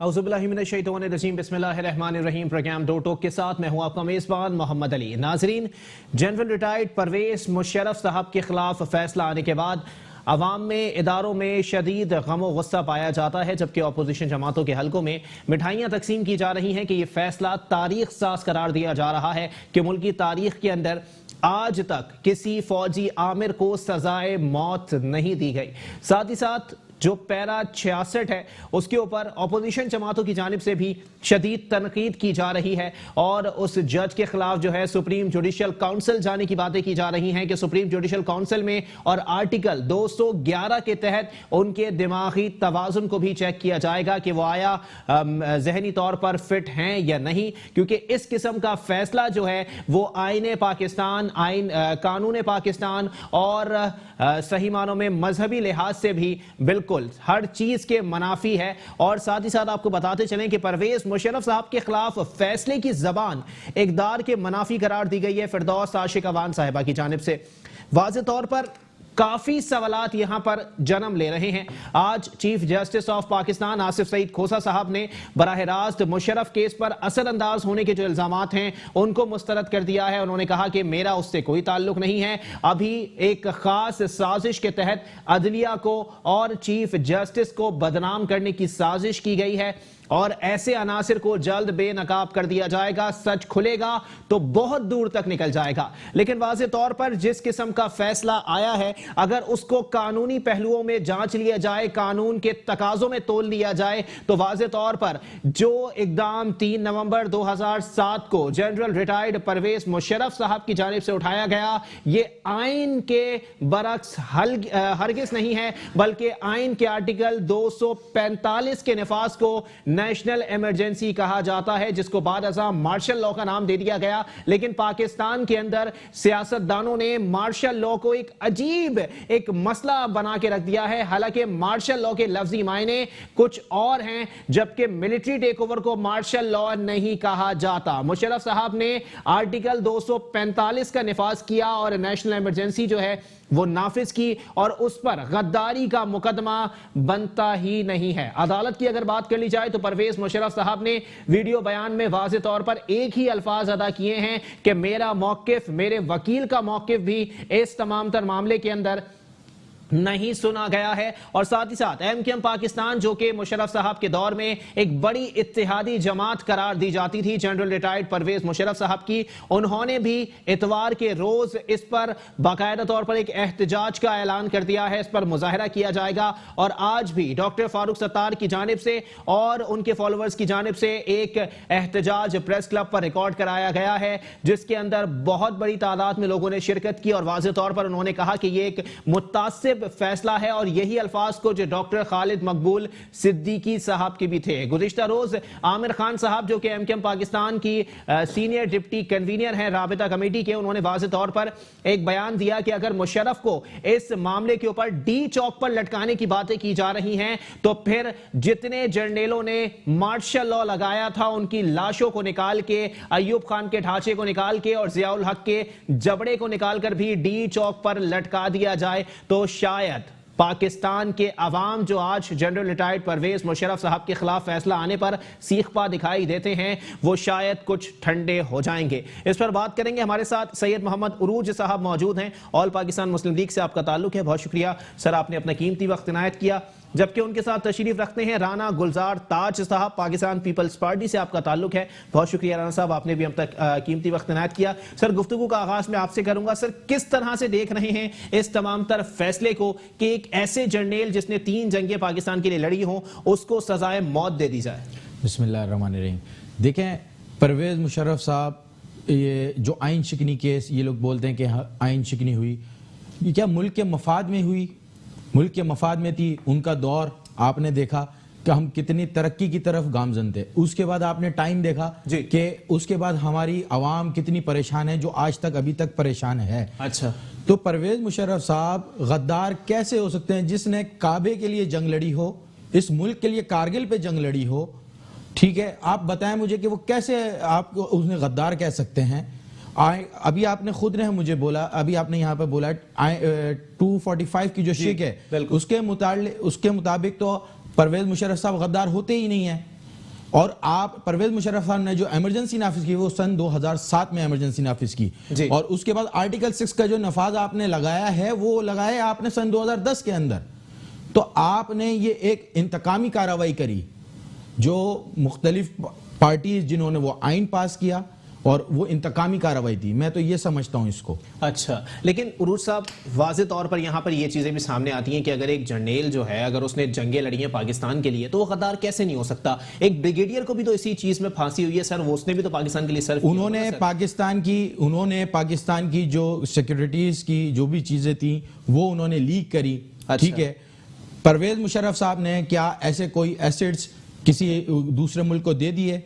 बिस्मिल्लाहिर्रहमानिर्रहीम। प्रोग्राम दो टोक के साथ मैं हूं आपका मेजबान मोहम्मद अली। नाजरीन, जनरल रिटायर्ड परवेज मुशर्रफ साहब के खिलाफ फैसला आने के बाद अवाम में, इदारों में शदीद गम व गुस्सा पाया जाता है, जबकि अपोजिशन जमातों के हलकों में मिठाइयां तकसीम की जा रही हैं कि यह फैसला तारीख साज करार दिया जा रहा है कि मुल्क की तारीख के अंदर आज तक किसी फौजी आमिर को सजाए मौत नहीं दी गई। साथ ही साथ जो पैरा 66 है उसके ऊपर अपोजिशन जमातों की जानिब से भी शदीद तनकीद की जा रही है और उस जज के खिलाफ जो है सुप्रीम जुडिशल काउंसिल जाने की बातें की जा रही हैं कि सुप्रीम जुडिशल काउंसिल में और आर्टिकल 211 के तहत उनके दिमागी तवाजुन को भी चेक किया जाएगा कि वो आया जहनी तौर पर फिट हैं या नहीं, क्योंकि इस किस्म का फैसला जो है वो आईने पाकिस्तान, कानून पाकिस्तान और सही मानों में मजहबी लिहाज से भी बिल्कुल हर चीज के मुनाफी है। और साथ ही साथ आपको बताते चलें कि परवेज मुशर्रफ साहब के खिलाफ फैसले की जबान इकदार के मुनाफी करार दी गई है फिरदौस आशिक अवान साहिबा की जानिब से। वाज़ेह तौर पर काफी सवालात यहां पर जन्म ले रहे हैं। आज chief justice of Pakistan Asif Saeed Khosa साहब ने बराह रास्त मुशर्रफ केस पर असर अंदाज होने के जो इल्जामात हैं उनको मुस्तरद कर दिया है। उन्होंने कहा कि मेरा उससे कोई ताल्लुक नहीं है, अभी एक खास साजिश के तहत अदलिया को और चीफ जस्टिस को बदनाम करने की साजिश की गई है और ऐसे अनासिर को जल्द बेनकाब कर दिया जाएगा। सच खुलेगा तो बहुत दूर तक निकल जाएगा। लेकिन वाज़ेह तौर पर जिस किस्म का फैसला आया है, अगर उसको कानूनी पहलुओं में जांच लिया जाए, कानून के तकाजों में तोल लिया जाए, तो वाज़ेह तौर पर जो इकदाम 3 नवंबर 2007 को जनरल रिटायर्ड परवेज मुशर्रफ साहब की जानिब से उठाया गया, ये आइन के बरक्स हरगिज नहीं है, बल्कि आइन के आर्टिकल 245 के निफाज को नेशनल इमरजेंसी कहा जाता है, जिसको बाद अज़ां मार्शल लॉ का नाम दे दिया गया। लेकिन पाकिस्तान के अंदर सियासतदानों ने मार्शल लॉ को एक अजीब एक मसला बना के रख दिया है। हालांकि मार्शल लॉ के लफ्जी मायने कुछ और हैं, जबकि मिलिट्री टेकओवर को मार्शल लॉ नहीं कहा जाता। मुशर्रफ साहब ने आर्टिकल 245 का निफाज किया और नेशनल इमरजेंसी जो है वो नाफिज की और उस पर गद्दारी का मुकदमा बनता ही नहीं है। अदालत की अगर बात कर ली जाए तो परवेज मुशर्रफ साहब ने वीडियो बयान में वाज़ेह तौर पर एक ही अल्फाज अदा किए हैं कि मेरा मौकिफ, मेरे वकील का मौकिफ भी इस तमाम तर मामले के अंदर नहीं सुना गया है। और साथ ही साथ एमकेएम पाकिस्तान, जो कि मुशर्रफ साहब के दौर में एक बड़ी इत्तेहादी जमात करार दी जाती थी जनरल रिटायर्ड परवेज मुशर्रफ साहब की, उन्होंने भी इतवार के रोज इस पर बाकायदा तौर पर एक एहतजाज का ऐलान कर दिया है। इस पर मुजाहरा किया जाएगा और आज भी डॉक्टर फारूक सत्तार की जानिब से और उनके फॉलोअर्स की जानिब से एक एहतजाज प्रेस क्लब पर रिकॉर्ड कराया गया है, जिसके अंदर बहुत बड़ी तादाद में लोगों ने शिरकत की और वाज़ेह तौर पर उन्होंने कहा कि यह एक मुतासिब फैसला है और यही अल्फाज को जो डॉक्टर खालिद मकबूल सिद्दीकी साहब के भी थे। गुज़िश्ता रोज आमिर खान साहब, जो कि एमकेएम पाकिस्तान की सीनियर डिप्टी कन्वीनर हैं राबिता कमेटी के, उन्होंने वाज़ेह तौर पर एक बयान दिया कि अगर मुशर्रफ को इस मामले के ऊपर डी चौक पर लटकाने की बातें की जा रही हैं तो फिर जितने जर्नेलों ने मार्शल लॉ लगाया था उनकी लाशों को निकाल के, अयूब खान के ढांचे को निकाल के और जियाउल हक के जबड़े को निकालकर भी डी चौक पर लटका दिया जाए तो शायद पाकिस्तान के अवाम जो आज जनरल रिटायर्ड परवेज मुशर्रफ साहब के खिलाफ फैसला आने पर सीखपा दिखाई देते हैं, वो शायद कुछ ठंडे हो जाएंगे। इस पर बात करेंगे। हमारे साथ सैयद मोहम्मद उरूज साहब मौजूद हैं। ऑल पाकिस्तान मुस्लिम लीग से आपका ताल्लुक है, बहुत शुक्रिया सर, आपने अपना कीमती वक्त इनायत किया। जबकि उनके साथ तशरीफ रखते हैं राना गुलजार ताज साहब, पाकिस्तान पीपल्स पार्टी से आपका ताल्लुक है, बहुत शुक्रिया राना साहब, आपने भी हम तक कीमती वक्त इनायत किया। सर, गुफ्तगू का आगाज में आपसे करूंगा। सर, किस तरह से देख रहे हैं इस तमाम तर फैसले को कि एक ऐसे जर्नेल जिसने 3 जंगें पाकिस्तान के लिए लड़ी हों उसको सजाए मौत दे दी जाए? बिस्मिल्लाहिर्रहमानिर्रहीम। देखें, परवेज मुशर्रफ साहब, ये जो आइन शिकनी केस ये लोग बोलते हैं कि आइन शिकनी हुई, ये क्या मुल्क के मफाद में हुई? मुल्क के मफाद में थी। उनका दौर आपने देखा कि हम कितनी तरक्की की तरफ गामजन थे। उसके बाद आपने टाइम देखा कि उसके बाद हमारी आवाम कितनी परेशान है, जो आज तक अभी तक परेशान है। अच्छा, तो परवेज मुशर्रफ साहब गद्दार कैसे हो सकते हैं जिसने काबे के लिए जंग लड़ी हो, इस मुल्क के लिए कारगिल पे जंग लड़ी हो? ठीक है, आप बताएं मुझे कि वो कैसे आप उसने गद्दार कह सकते हैं? अभी आपने खुद ने मुझे बोला, अभी आपने यहाँ पे बोला 245 की जो शिक है उसके मुताबिक तो परवेज मुशर्रफ साहब गद्दार होते ही नहीं है। और आप परवेज मुशर्रफ साहब ने जो इमरजेंसी नाफिज की वो सन 2007 में इमरजेंसी नाफिज की, और उसके बाद आर्टिकल 6 का जो नफाज आपने लगाया है वो लगाया आपने सन 2010 के अंदर। तो आपने ये एक इंतकामी कार्रवाई करी, जो मुख्तलिफ पार्टी जिन्होंने वो आइन पास किया, और वो इंतकामी कार्रवाई थी। मैं तो ये समझता हूं इसको। अच्छा, लेकिन उरूज साहब वाज़े तौर पर यहाँ पर ये चीज़ें भी सामने आती हैं कि अगर एक जर्नेल जो है अगर उसने जंगें लड़ी हैं पाकिस्तान के लिए तो वो गद्दार कैसे नहीं हो सकता? एक ब्रिगेडियर को भी तो इसी चीज़ में फांसी हुई है सर, वो उसने भी तो पाकिस्तान के लिए सर्व किया। उन्होंने पाकिस्तान की जो सिक्योरिटीज की जो भी चीजें थी वो उन्होंने लीक करी। ठीक है, परवेज मुशर्रफ साहब ने क्या ऐसे कोई एसेट्स किसी दूसरे मुल्क को दे दिए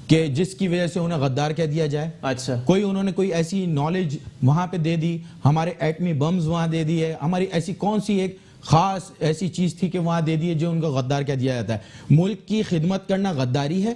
कि जिसकी वजह से उन्हें गद्दार कह दिया जाए? अच्छा, उन्होंने कोई ऐसी नॉलेज वहां पे दे दी, हमारे एटमी बम्स वहां दे दिए, हमारी ऐसी कौन सी एक खास ऐसी चीज थी कि वहां दे दिए जो उनको गद्दार कह दिया जाता है? मुल्क की खिदमत करना गद्दारी है?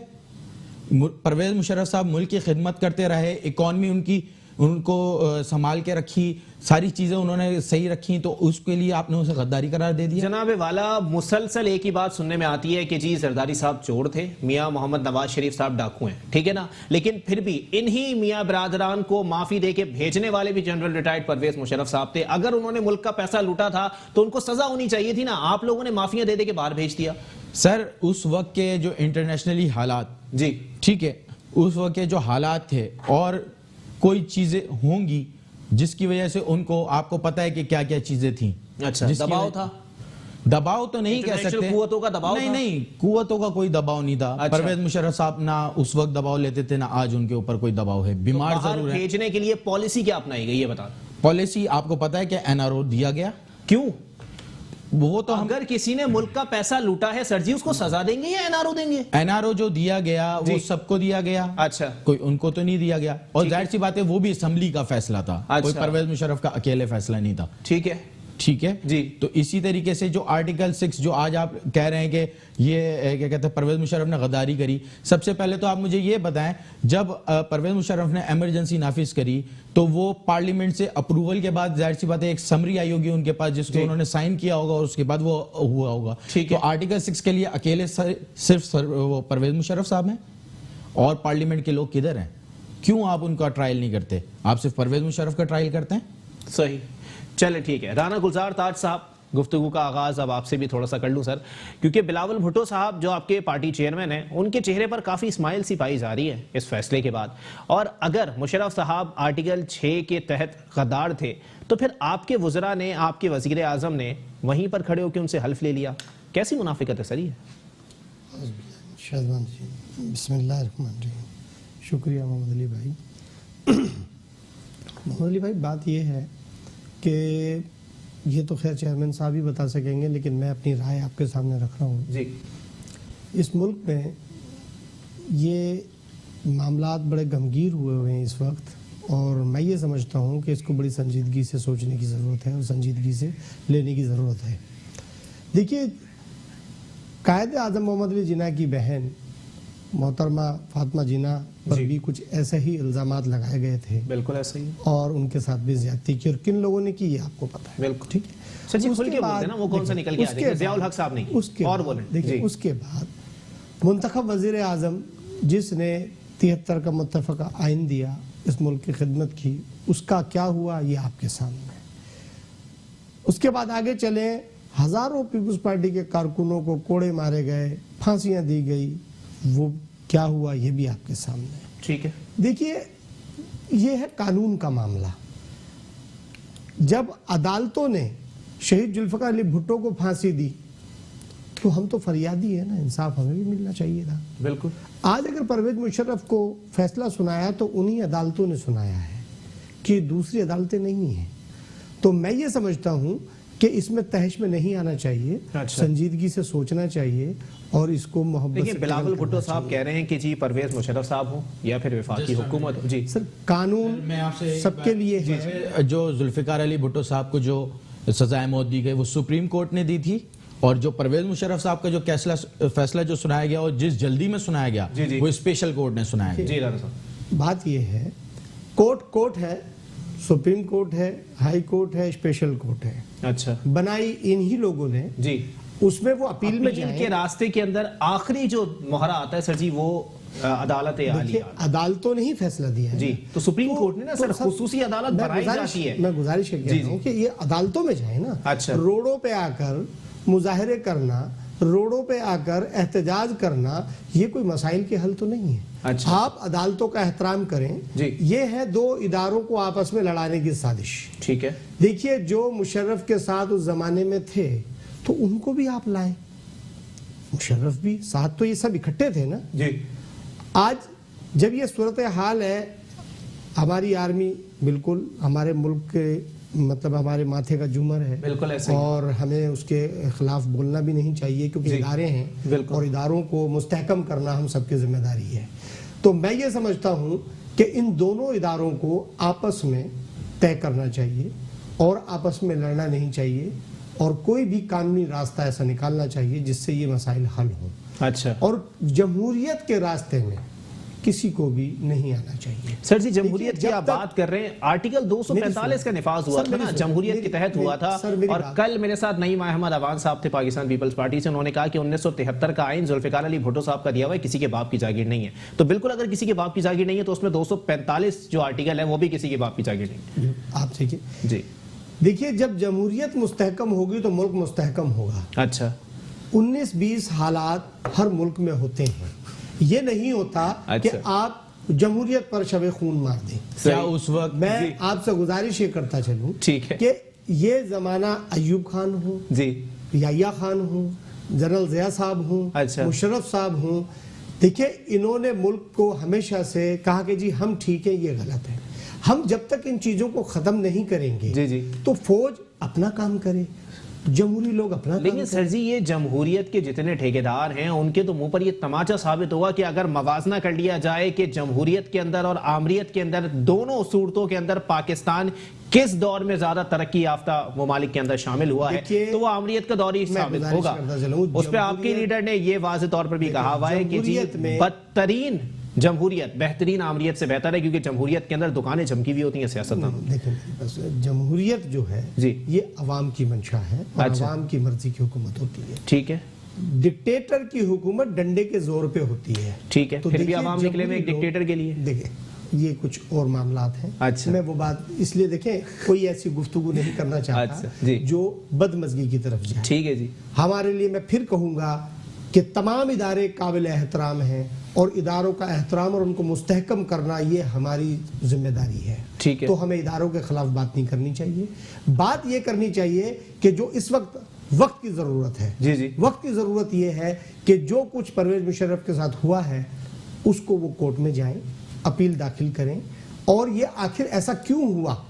परवेज मुशर्रफ साहब मुल्क की खिदमत करते रहे, इकॉनमी उनको संभाल के रखी, सारी चीजें उन्होंने सही रखी, तो उसके लिए आपने उसे गद्दारी करार दे दिया। जनाब वाला मुसलसल एक ही बात सुनने में आती है कि जी जरदारी साहब चोर थे, मियां मोहम्मद नवाज शरीफ साहब डाकू हैं, ठीक है ना, लेकिन फिर भी इन्हीं मियां बरादरान को माफी दे के भेजने वाले भी जनरल रिटायर्ड परवेज मुशर्रफ साहब थे। अगर उन्होंने मुल्क का पैसा लूटा था तो उनको सजा होनी चाहिए थी ना, आप लोगों ने माफिया दे दे के बाहर भेज दिया। सर उस वक्त के जो इंटरनेशनली हालात, जी ठीक है, उस वक्त के जो हालात थे और कोई चीजें होंगी जिसकी वजह से उनको, आपको पता है कि क्या क्या चीजें थी। अच्छा, दबाव था? दबाव तो नहीं कह सकते, कुव्वतों का दबाव नहीं, नहीं कुव्वतों का कोई दबाव नहीं था। अच्छा। परवेज मुशर्रफ साहब ना उस वक्त दबाव लेते थे ना आज उनके ऊपर कोई दबाव है। बीमार तो जरूर है। भेजने के लिए पॉलिसी क्या अपनाई गई ये बता। पॉलिसी आपको पता है कि एनआरओ दिया गया। क्यों? वो तो अगर किसी ने मुल्क का पैसा लूटा है सर जी, उसको सजा देंगे या एनआरओ देंगे? एनआरओ जो दिया गया वो सबको दिया गया। अच्छा, कोई उनको तो नहीं दिया गया, और जाहिर सी बात है वो भी असेंबली का फैसला था। अच्छा। कोई परवेज मुशर्रफ का अकेले फैसला नहीं था। ठीक है, ठीक है जी। तो इसी तरीके से जो आर्टिकल 6 जो आज आप कह रहे हैं कि ये क्या कहते हैं परवेज मुशर्रफ ने गद्दारी करी, सबसे पहले तो आप मुझे ये बताएं, जब परवेज मुशर्रफ ने इमरजेंसी नाफिज करी तो वो पार्लियामेंट से अप्रूवल के बाद जाहिर सी बात है एक समरी आई होगी उनके पास जिसको उन्होंने साइन किया होगा और उसके बाद वो हुआ होगा। तो आर्टिकल 6 के लिए अकेले सिर्फ वो परवेज मुशर्रफ साहब हैं, और पार्लियामेंट के लोग किधर हैं? क्यों आप उनका ट्रायल नहीं करते? आप सिर्फ परवेज मुशर्रफ का ट्रायल करते हैं। सही, चले ठीक है। राना गुलजार ताज साहब, गुफ्तगू का आगाज अब आपसे भी थोड़ा सा कर लूं सर, क्योंकि बिलावल भुट्टो साहब जो आपके पार्टी चेयरमैन हैं उनके चेहरे पर काफी स्माइल सी पाई जा रही है इस फैसले के बाद, और अगर मुशर्रफ साहब आर्टिकल 6 के तहत गद्दार थे तो फिर आपके वज़रा ने, आपके वज़ीर आज़म ने वहीं पर खड़े होकर उनसे हल्फ ले लिया। कैसी मुनाफिकत है सर ये? बिस्मिल्लाहिर्रहमानिर्रहीम। शुक्रिया मोहम्मद अली भाई। मोहम्मद अली भाई, बात यह है कि ये तो खैर चेयरमैन साहब ही बता सकेंगे, लेकिन मैं अपनी राय आपके सामने रख रहा हूँ जी। इस मुल्क में ये मामलात बड़े गमगीर हुए हैं इस वक्त, और मैं ये समझता हूँ कि इसको बड़ी संजीदगी से सोचने की ज़रूरत है और संजीदगी से लेने की ज़रूरत है। देखिए, कायद आज़म मोहम्मद अली जिन्ना की बहन मोहतरमा फातिमा जिन्ना पर भी कुछ ऐसे ही इल्ज़ामात लगाए गए थे। बिल्कुल ऐसे ही, और उनके साथ भी ज्यादती की, और किन लोगों ने की ये आपको पता है। बिल्कुल ठीक है सर जी, खुल के बोलते हैं ना, वो कौन सा निकल के आ जाएगा, ज़ियाउल हक साहब नहीं, उसके और बोले। देखिए, उसके बाद मुंतखब वज़ीर आज़म जिसने 73 का मुत्तफ़क़ा आइन दिया, इस मुल्क की खिदमत की, उसका क्या हुआ ये आपके सामने है। उसके बाद आगे चले, हजारों पीपल्स पार्टी के कारकुनों को कोड़े मारे गए, फांसियां दी गई, वो क्या हुआ ये भी आपके सामने है। ठीक है, देखिए ये है कानून का मामला। जब अदालतों ने शहीद जुल्फ़िकार अली भुट्टो को फांसी दी तो हम तो फरियादी है ना, इंसाफ हमें भी मिलना चाहिए था। बिल्कुल। आज अगर परवेज मुशर्रफ को फैसला सुनाया तो उन्हीं अदालतों ने सुनाया है कि दूसरी अदालतें नहीं हैं। तो मैं ये समझता हूँ कि इसमें तहश में नहीं आना चाहिए। अच्छा। संजीदगी से सोचना चाहिए और इसको मोहब्बत से। बिलावल भुट्टो साहब कह रहे हैं कि जी परवेज मुशर्रफ साहब हो या फिर वफाकी हुकूमत हो। जी सर, कानून सबके लिए है। जो जुल्फ़िकार अली भुट्टो साहब को जो सजाए मौत दी गई वो सुप्रीम कोर्ट ने दी थी, और जो परवेज मुशर्रफ साहब का जो फैसला जो सुनाया गया और जिस जल्दी में सुनाया गया वो स्पेशल कोर्ट ने सुनाया गया। बात ये है, कोर्ट है, सुप्रीम कोर्ट है, हाई कोर्ट है, स्पेशल कोर्ट है। अच्छा, बनाई इन्हीं लोगों ने जी। उसमें वो अपील में अपील के रास्ते के अंदर आखिरी जो मोहरा आता है सर जी वो अदालत आलिया, अदालतों ने ही फैसला दिया है जी। तो सुप्रीम कोर्ट ने ना सर खुसूसी अदालत बनाई जाती है। मैं गुजारिश कह रहा हूं कि ये अदालतों में जाए ना। अच्छा। रोडों पे आकर मुजाहरे करना, रोडों पे आकर एहतजाज करना, ये कोई मसाइल के हल तो नहीं है। अच्छा। आप अदालतों का एहतराम करें जी। ये है दो इदारों को आपस में लड़ाने की साजिश। ठीक है। देखिए जो मुशर्रफ के साथ उस जमाने में थे तो उनको भी आप लाएं, मुशर्रफ भी साथ, तो ये सब इकट्ठे थे ना जी। आज जब ये सूरत हाल है, हमारी आर्मी बिल्कुल हमारे मुल्क के मतलब हमारे माथे का जुमर है, बिल्कुल ऐसे ही। और हमें उसके खिलाफ बोलना भी नहीं चाहिए क्योंकि इदारे हैं और इदारों को मुस्तहकम करना हम सबकी जिम्मेदारी है। तो मैं ये समझता हूँ कि इन दोनों इदारों को आपस में तय करना चाहिए और आपस में लड़ना नहीं चाहिए, और कोई भी कानूनी रास्ता ऐसा निकालना चाहिए जिससे ये मसाइल हल हों। अच्छा। और जमहूरियत के रास्ते में किसी को भी नहीं आना चाहिए। सर जी जमहूरियत की आप बात कर रहे हैं, आर्टिकल 245 का निफाज हुआ था ना, जमहूरियत के तहत हुआ था। और कल मेरे साथ नईम अहमद अवान साहब थे पाकिस्तान पीपल्स पार्टी से, उन्होंने कहा कि 1973 का आइन जुल्फिकार अली भुट्टो साहब का दिया हुआ है, किसी के बाप की जागीर नहीं है। तो बिल्कुल अगर किसी के बाप की जागीर नहीं है तो उसमें 245 जो आर्टिकल है वो भी किसी के बाप की जागीर नहीं है। आप देखिए जी। देखिए जब जमहूरियत मुस्तहकम होगी तो मुल्क मुस्तहकम होगा। अच्छा। 19-20 हालात हर मुल्क में होते हैं, ये नहीं होता कि आप जमहूरियत पर शब खून मार दें। क्या उस वक्त मैं आपसे गुजारिश ये करता चलूं कि ये जमाना अयूब खान हो जी, याह्या खान हो, जनरल ज़िया साहब हो, अच्छा। मुशर्रफ साहब हो, देखिए इन्होंने मुल्क को हमेशा से कहा कि जी हम ठीक है, ये गलत है। हम जब तक इन चीजों को खत्म नहीं करेंगे जी जी। तो फौज अपना काम करे, जमहूरी लोग अपना। लेकिन सर जी ये जमहूरियत के जितने ठेकेदार हैं उनके तो मुंह पर ये तमाचा साबित हुआ कि अगर मवाजना कर लिया जाए कि जमहूरियत के अंदर और आमरीत के अंदर दोनों सूरतों के अंदर पाकिस्तान किस दौर में ज्यादा तरक्की याफ्ता ममालिक के अंदर शामिल हुआ है तो वो आमरीत का दौर ही साबित होगा। उस पर आपके लीडर ने ये वाज़ेह तौर पर भी कहा हुआ है कि जी बदतरीन जमहूरियत बेहतरीन आमरीत से बेहतर है, क्योंकि जमहूरियत के अंदर दुकानें चमकी हुई होती हैं सियासतदान। देखिए बस जमहूरियत जो है जी ये अवाम की मंशा है और अच्छा। अवाम की मर्जी की हुकूमत होती है। ठीक है। डिक्टेटर की हुकूमत डंडे के जोर पे होती है। ठीक है। तो फिर भी अवाम निकले में एक डिक्टेटर के लिए। देखिए ये कुछ और मामलात हैं। अच्छा। मैं वो बात इसलिए देखें कोई ऐसी गुफ्तगू नहीं करना चाहता जी। जो बदमजगी की तरफ जाए। ठीक है जी। हमारे लिए मैं फिर कहूंगा कि तमाम इदारे काबिल एहतराम हैं और इदारों का एहतराम और उनको मुस्तहकम करना ये हमारी जिम्मेदारी है। ठीक है। तो हमें इदारों के खिलाफ बात नहीं करनी चाहिए। बात ये करनी चाहिए कि जो इस वक्त की जरूरत है जी जी। वक्त की जरूरत ये है कि जो कुछ परवेज मुशर्रफ के साथ हुआ है उसको वो कोर्ट में जाएं, अपील दाखिल करें, और ये आखिर ऐसा क्यों हुआ।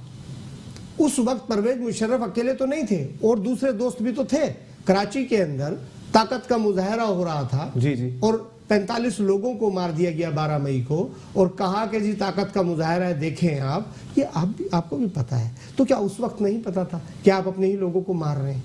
उस वक्त परवेज मुशर्रफ अकेले तो नहीं थे और दूसरे दोस्त भी तो थे। कराची के अंदर ताकत का मुजाहरा हो रहा था जी जी। और 45 लोगों को मार दिया गया 12 मई को और कहा कि जी ताकत का मुजाहरा है, देखें आप। ये आपको भी पता है, तो क्या उस वक्त नहीं पता था कि आप अपने ही लोगों को मार रहे हैं।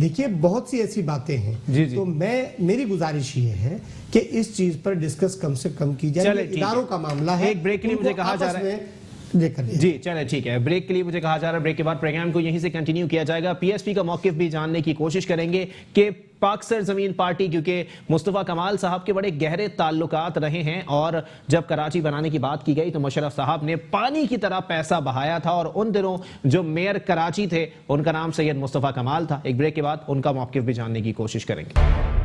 देखिए बहुत सी ऐसी बातें हैं जी जी। तो मेरी गुजारिश ये है कि इस चीज पर डिस्कस कम से कम की जाए। इदारों का मामला है। एक ब्रेक के लिए मुझे कहा जा रहा है जी, चले ठीक है। ब्रेक के लिए मुझे कहा जा रहा है, ब्रेक के बाद प्रोग्राम को यहीं से कंटिन्यू किया जाएगा। पीएसपी का मौकिफ भी जानने की कोशिश करेंगे कि पाक सरजमीन पार्टी, क्योंकि मुस्तफ़ा कमाल साहब के बड़े गहरे ताल्लुकात रहे हैं और जब कराची बनाने की बात की गई तो मुशर्रफ साहब ने पानी की तरह पैसा बहाया था और उन दिनों जो मेयर कराची थे उनका नाम सैयद मुस्तफ़ा कमाल था। एक ब्रेक के बाद उनका मौकिफ भी जानने की कोशिश करेंगे।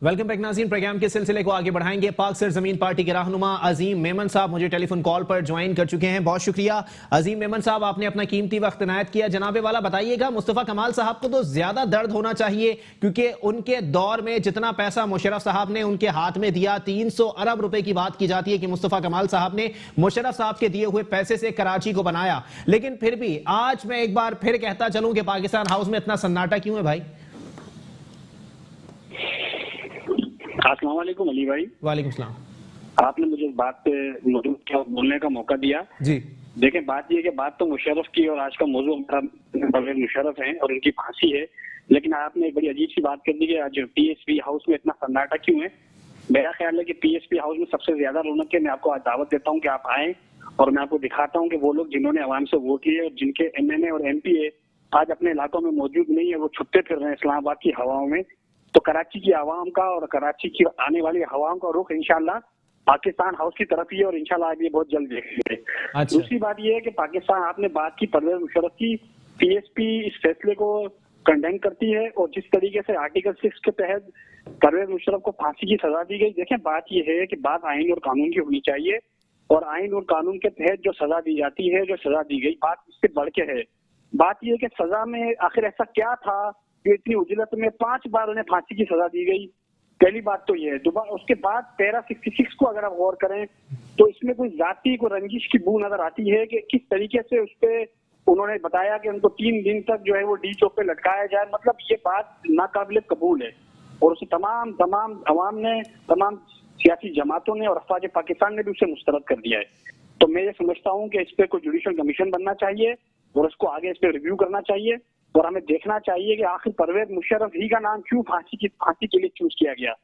वेलकम बैक नाज़रीन, प्रोग्राम के सिलसिले को आगे बढ़ाएंगे। पाक सरजमीन पार्टी के रहनुमा अजीम मेमन साहब मुझे टेलीफोन कॉल पर ज्वाइन कर चुके हैं। बहुत शुक्रिया अजीम मेमन साहब, आपने अपना कीमती वक्त इनायत किया। जनाबे वाला बताइएगा, मुस्तफ़ा कमाल साहब को तो ज्यादा दर्द होना चाहिए क्योंकि उनके दौर में जितना पैसा मुशर्रफ साहब ने उनके हाथ में दिया, 300 अरब रुपए की बात की जाती है कि मुस्तफ़ा कमाल साहब ने मुशर्रफ साहब के दिए हुए पैसे से कराची को बनाया। लेकिन फिर भी आज मैं एक बार फिर कहता चलूं कि पाकिस्तान हाउस में इतना सन्नाटा क्यों है भाई? अस्सलाम वालेकुम अली भाई। वालेकुम सलाम। आपने मुझे बात पे मौजूद किया, बोलने का मौका दिया जी। देखें बात ये है कि बात तो मुशर्रफ की और आज का मौजूद हमारा परवेज मुशर्रफ है और उनकी फांसी है, लेकिन आपने एक बड़ी अजीब सी बात कर दी कि आज पीएसपी हाउस में इतना सन्नाटा क्यों है। मेरा ख्याल है कि पीएसपी हाउस में सबसे ज्यादा रौनक है। मैं आपको आज दावत देता हूँ कि आप आए और मैं आपको दिखाता हूँ कि वो लोग जिन्होंने अवाम से वोट लिए और जिनके एमएनए और एमपीए आज अपने इलाकों में मौजूद नहीं है, वो छुपते फिर रहे हैं इस्लामाबाद की हवाओं में। तो कराची की आवाम का और कराची की आने वाली हवाओं का रुख इंशाल्लाह पाकिस्तान हाउस की तरफ ही है, और इंशाल्लाह आप ये बहुत जल्द देखेंगे। अच्छा। दूसरी बात ये है कि पाकिस्तान, आपने बात की परवेज मुशर्रफ की, पीएसपी इस फैसले को कंडेम करती है, और जिस तरीके से आर्टिकल 6 के तहत परवेज मुशर्रफ को फांसी की सजा दी गई। देखें, बात यह है कि बात आइन और कानून की होनी चाहिए, और आइन और कानून के तहत जो सजा दी जाती है, जो सजा दी गई, बात इससे बढ़ के है। बात यह है कि सजा में आखिर ऐसा क्या था कि इतनी उजलत में 5 बार उन्हें फांसी की सजा दी गई। पहली बात तो ये है। दोबारा उसके बाद पैरा 66 को अगर आप गौर करें तो इसमें कोई जाति को रंजिश की बू नजर आती है कि किस तरीके से उस पे उन्होंने बताया कि उनको 3 दिन तक जो है वो डी चौक पे लटकाया जाए। मतलब ये बात नाकाबिल कबूल है, और उसे तमाम अवाम ने, तमाम सियासी जमातों ने और अफवाज पाकिस्तान ने भी उसे मुस्तरद कर दिया है। तो मैं ये समझता हूँ कि इस पे कोई जुडिशल कमीशन बनना चाहिए, और उसको आगे इस पे रिव्यू करना चाहिए, और हमें देखना चाहिए कि आखिर परवेज मुशर्रफ ही का नाम क्यों फांसी के लिए चूज किया गया।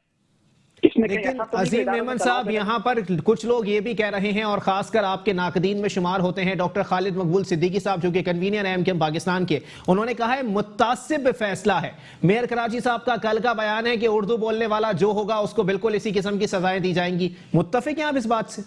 इसमें लेकिन अजीम मेमन साहब, यहाँ पर कुछ लोग ये भी कह रहे हैं, और खासकर आपके नाकदीन में शुमार होते हैं डॉक्टर खालिद मकबूल सिद्दीकी साहब, जो कि कन्वीनर हैं एमकेएम पाकिस्तान के, उन्होंने कहा है मुत्तासिब फैसला है। मेयर कराची साहब का कल का बयान है कि उर्दू बोलने वाला जो होगा उसको बिल्कुल इसी किस्म की सजाएं दी जाएंगी। मुत्तफिक हैं आप इस बात से?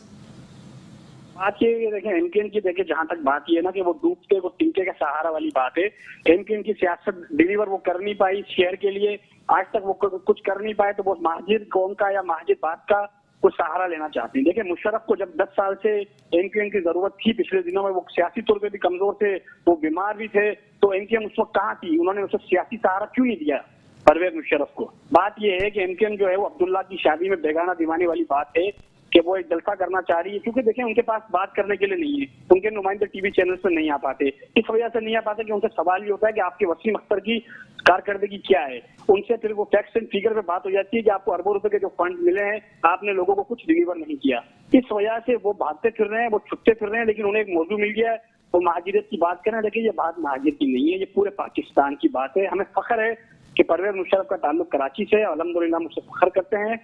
बात ये देखें, एमकेएम की देखिए, जहां तक बात ये है ना कि वो डूबते को तिनके का सहारा वाली बात है। एमकेएम की सियासत डिलीवर वो कर नहीं पाई शहर के लिए, आज तक वो कुछ कर नहीं पाए, तो वो महाजिर कौम का या महाजिर बात का कुछ सहारा लेना चाहते हैं। देखिए, मुशर्रफ को जब 10 साल से एमकेएम की जरूरत थी, पिछले दिनों में वो सियासी तौर पे भी कमजोर थे, वो बीमार भी थे, तो एमकेएम उस वक्त कहाँ थी? उन्होंने उसे सियासी सहारा क्यों नहीं दिया परवेज मुशर्रफ को? बात यह है कि एमकेएम जो है वो अब्दुल्ला की शादी में बेगाना दीवानी वाली बात है कि वो एक जलसा करना चाह रही है, क्योंकि देखें उनके पास बात करने के लिए नहीं है, उनके नुमाइंदे टीवी चैनल पर नहीं आ पाते। इस वजह से नहीं आ पाते कि उनसे सवाल ये होता है कि आपके वसीम अख्तर की कारकर्दगी क्या है। उनसे फिर वो फैक्ट्स एंड फिगर पे बात हो जाती है कि आपको अरबों रुपए के जो फंड मिले हैं, आपने लोगों को कुछ डिलीवर नहीं किया। इस वजह से वो भागते फिर रहे हैं, वो छुपते फिर रहे हैं, लेकिन उन्हें एक मौजूद मिल गया है, वो महाजिरत की बात करें। देखिए, ये बात महाजिर की नहीं है, ये पूरे पाकिस्तान की बात है। हमें फख्र है कि परवेज मुशर्रफ का ताल्लुक कराची से है, अल्हम्दुलिल्लाह हम उससे फख्र करते हैं,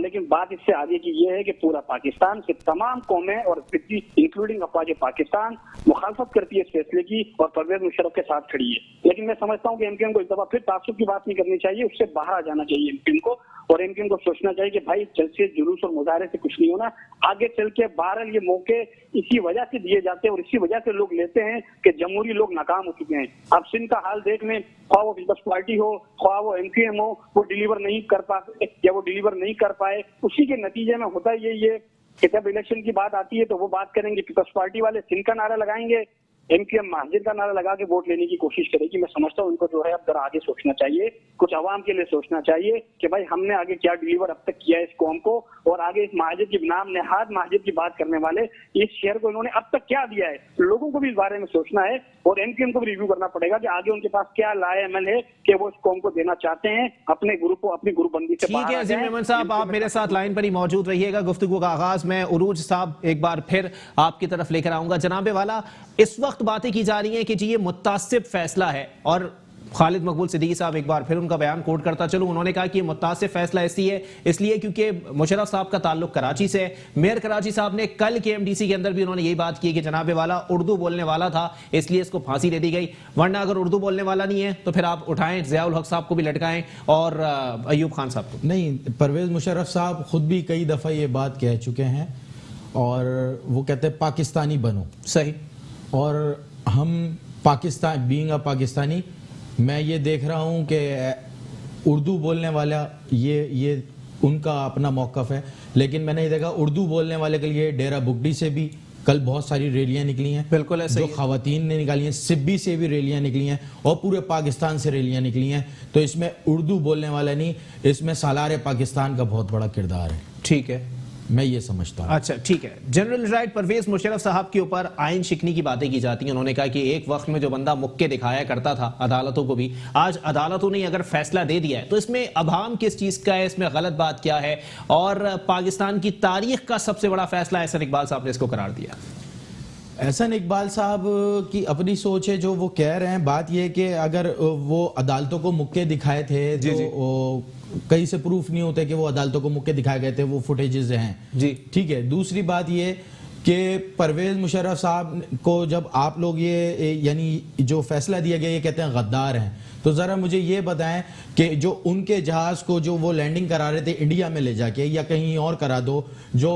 लेकिन बात इससे आगे की ये है कि पूरा पाकिस्तान से तमाम कौमें और इंक्लूडिंग अफवाज पाकिस्तान मुखालफत करती है इस फैसले की, और परवेज मुशर्रफ के साथ खड़ी है। लेकिन मैं समझता हूँ कि एमकेएम को इस दफा फिर तासुब की बात नहीं करनी चाहिए, उससे बाहर आ जाना चाहिए एमकेएम को, और एमकेएम को सोचना चाहिए कि भाई चल से जुलूस और मुजाहरे से कुछ नहीं होना, आगे चल के बहरहाल ये मौके इसी वजह से दिए जाते हैं और इसी वजह से लोग लेते हैं कि जमहूरी लोग नाकाम हो चुके हैं। अब सिंध का हाल देख लें, ख्वाह वो पीपल्स पार्टी हो, ख्वाह वो एमकेएम हो, वो डिलीवर नहीं कर पाते या वो डिलीवर नहीं कर पाए, उसी के नतीजे में होता ये कि जब इलेक्शन की बात आती है तो वो बात करेंगे, पीपल्स पार्टी वाले सिंध का नारा लगाएंगे, एमकेएम महाजिर का नारा लगा के वोट लेने की कोशिश करेगी। मैं समझता हूँ उनको जो है अब जरा आगे सोचना चाहिए, कुछ आवाम के लिए सोचना चाहिए कि भाई हमने आगे क्या डिलीवर अब तक किया है इस कौम को, और आगे इस महाजिर की नाम नेहाद महाजिर की बात करने वाले इस शहर को इन्होंने अब तक क्या दिया है। लोगों को भी इस बारे में सोचना है, और एमकेएम को भी रिव्यू करना पड़ेगा कि आगे उनके पास क्या लाए अमल है कि वो इस कौम को देना चाहते हैं, अपने ग्रुप को अपनी ग्रुपबंदी से ठीक है। अजीम मेमन साहब, आप मेरे साथ लाइन पर ही मौजूद रहिएगा। गुफ्तगू का आगाज मैं उरूज साहब एक बार फिर आपकी तरफ लेकर आऊंगा। जनाबे वाला, इस वक्त बातें की जा रही हैं कि जी ये मुत्तासिब फैसला है, और खालिद मकबूल सिद्दीकी साहब एक बार फिर उनका बयान कोट करता चलूं, उन्होंने कहा कि ये मुत्तासिब फैसला इसलिए क्योंकि मुशर्रफ साहब का ताल्लुक कराची से है। मेयर कराची साहब ने कल के एमडीसी के अंदर भी उन्होंने यही बात की कि जनाबे वाला उर्दू बोलने वाला था इसलिए इसको फांसी दे दी गई, वरना अगर उर्दू बोलने वाला नहीं है तो फिर आप उठाएं, ज़ियाउल हक साहब को भी लटकाएं और अयूब खान साहब को। नहीं, परवेज मुशर्रफ साहब खुद भी कई दफ़ा ये बात कह चुके हैं, और वो कहते हैं पाकिस्तानी बनो। सही। और हम पाकिस्तान, बीइंग अ पाकिस्तानी, मैं ये देख रहा हूँ कि उर्दू बोलने वाला ये उनका अपना मौक़िफ़ है, लेकिन मैंने ये देखा उर्दू बोलने वाले के लिए डेरा बुगडी से भी कल बहुत सारी रैलियां निकली हैं, बिल्कुल ऐसे जो ख़वातीन ने निकाली हैं, सिब्बी से भी रैलियां निकली हैं, और पूरे पाकिस्तान से रैलियां निकली हैं। तो इसमें उर्दू बोलने वाला नहीं, इसमें सालार पाकिस्तान का बहुत बड़ा किरदार है। ठीक है, मैं ये समझता हूँ। अच्छा, ठीक है। जनरल राइट परवेज मुशर्रफ साहब के ऊपर आइन शिकनी की बातें की जाती हैं। उन्होंने कहा कि एक वक्त में जो बंदा मुक्के दिखाया करता था अदालतों को भी, आज अदालतों ने अगर फैसला दे दिया है तो इसमें अभाम किस चीज़ का है, इसमें गलत बात क्या है, और पाकिस्तान की तारीख का सबसे बड़ा फैसला एहसन इकबाल साहब ने इसको करार दिया। एहसन इकबाल साहब की अपनी सोच है जो वो कह रहे हैं। बात यह कि अगर वो अदालतों को मुक्के दिखाए थे, जो कहीं से प्रूफ नहीं होते कि वो अदालतों को मुक्के दिखाए गए थे, वो फुटेजेस हैं जी, ठीक है। दूसरी बात ये कि परवेज मुशर्रफ साहब को जब आप लोग ये यानी जो फैसला दिया गया ये कहते हैं गद्दार हैं, तो ज़रा मुझे ये बताएं कि जो उनके जहाज़ को जो वो लैंडिंग करा रहे थे इंडिया में ले जाके या कहीं और करा दो, जो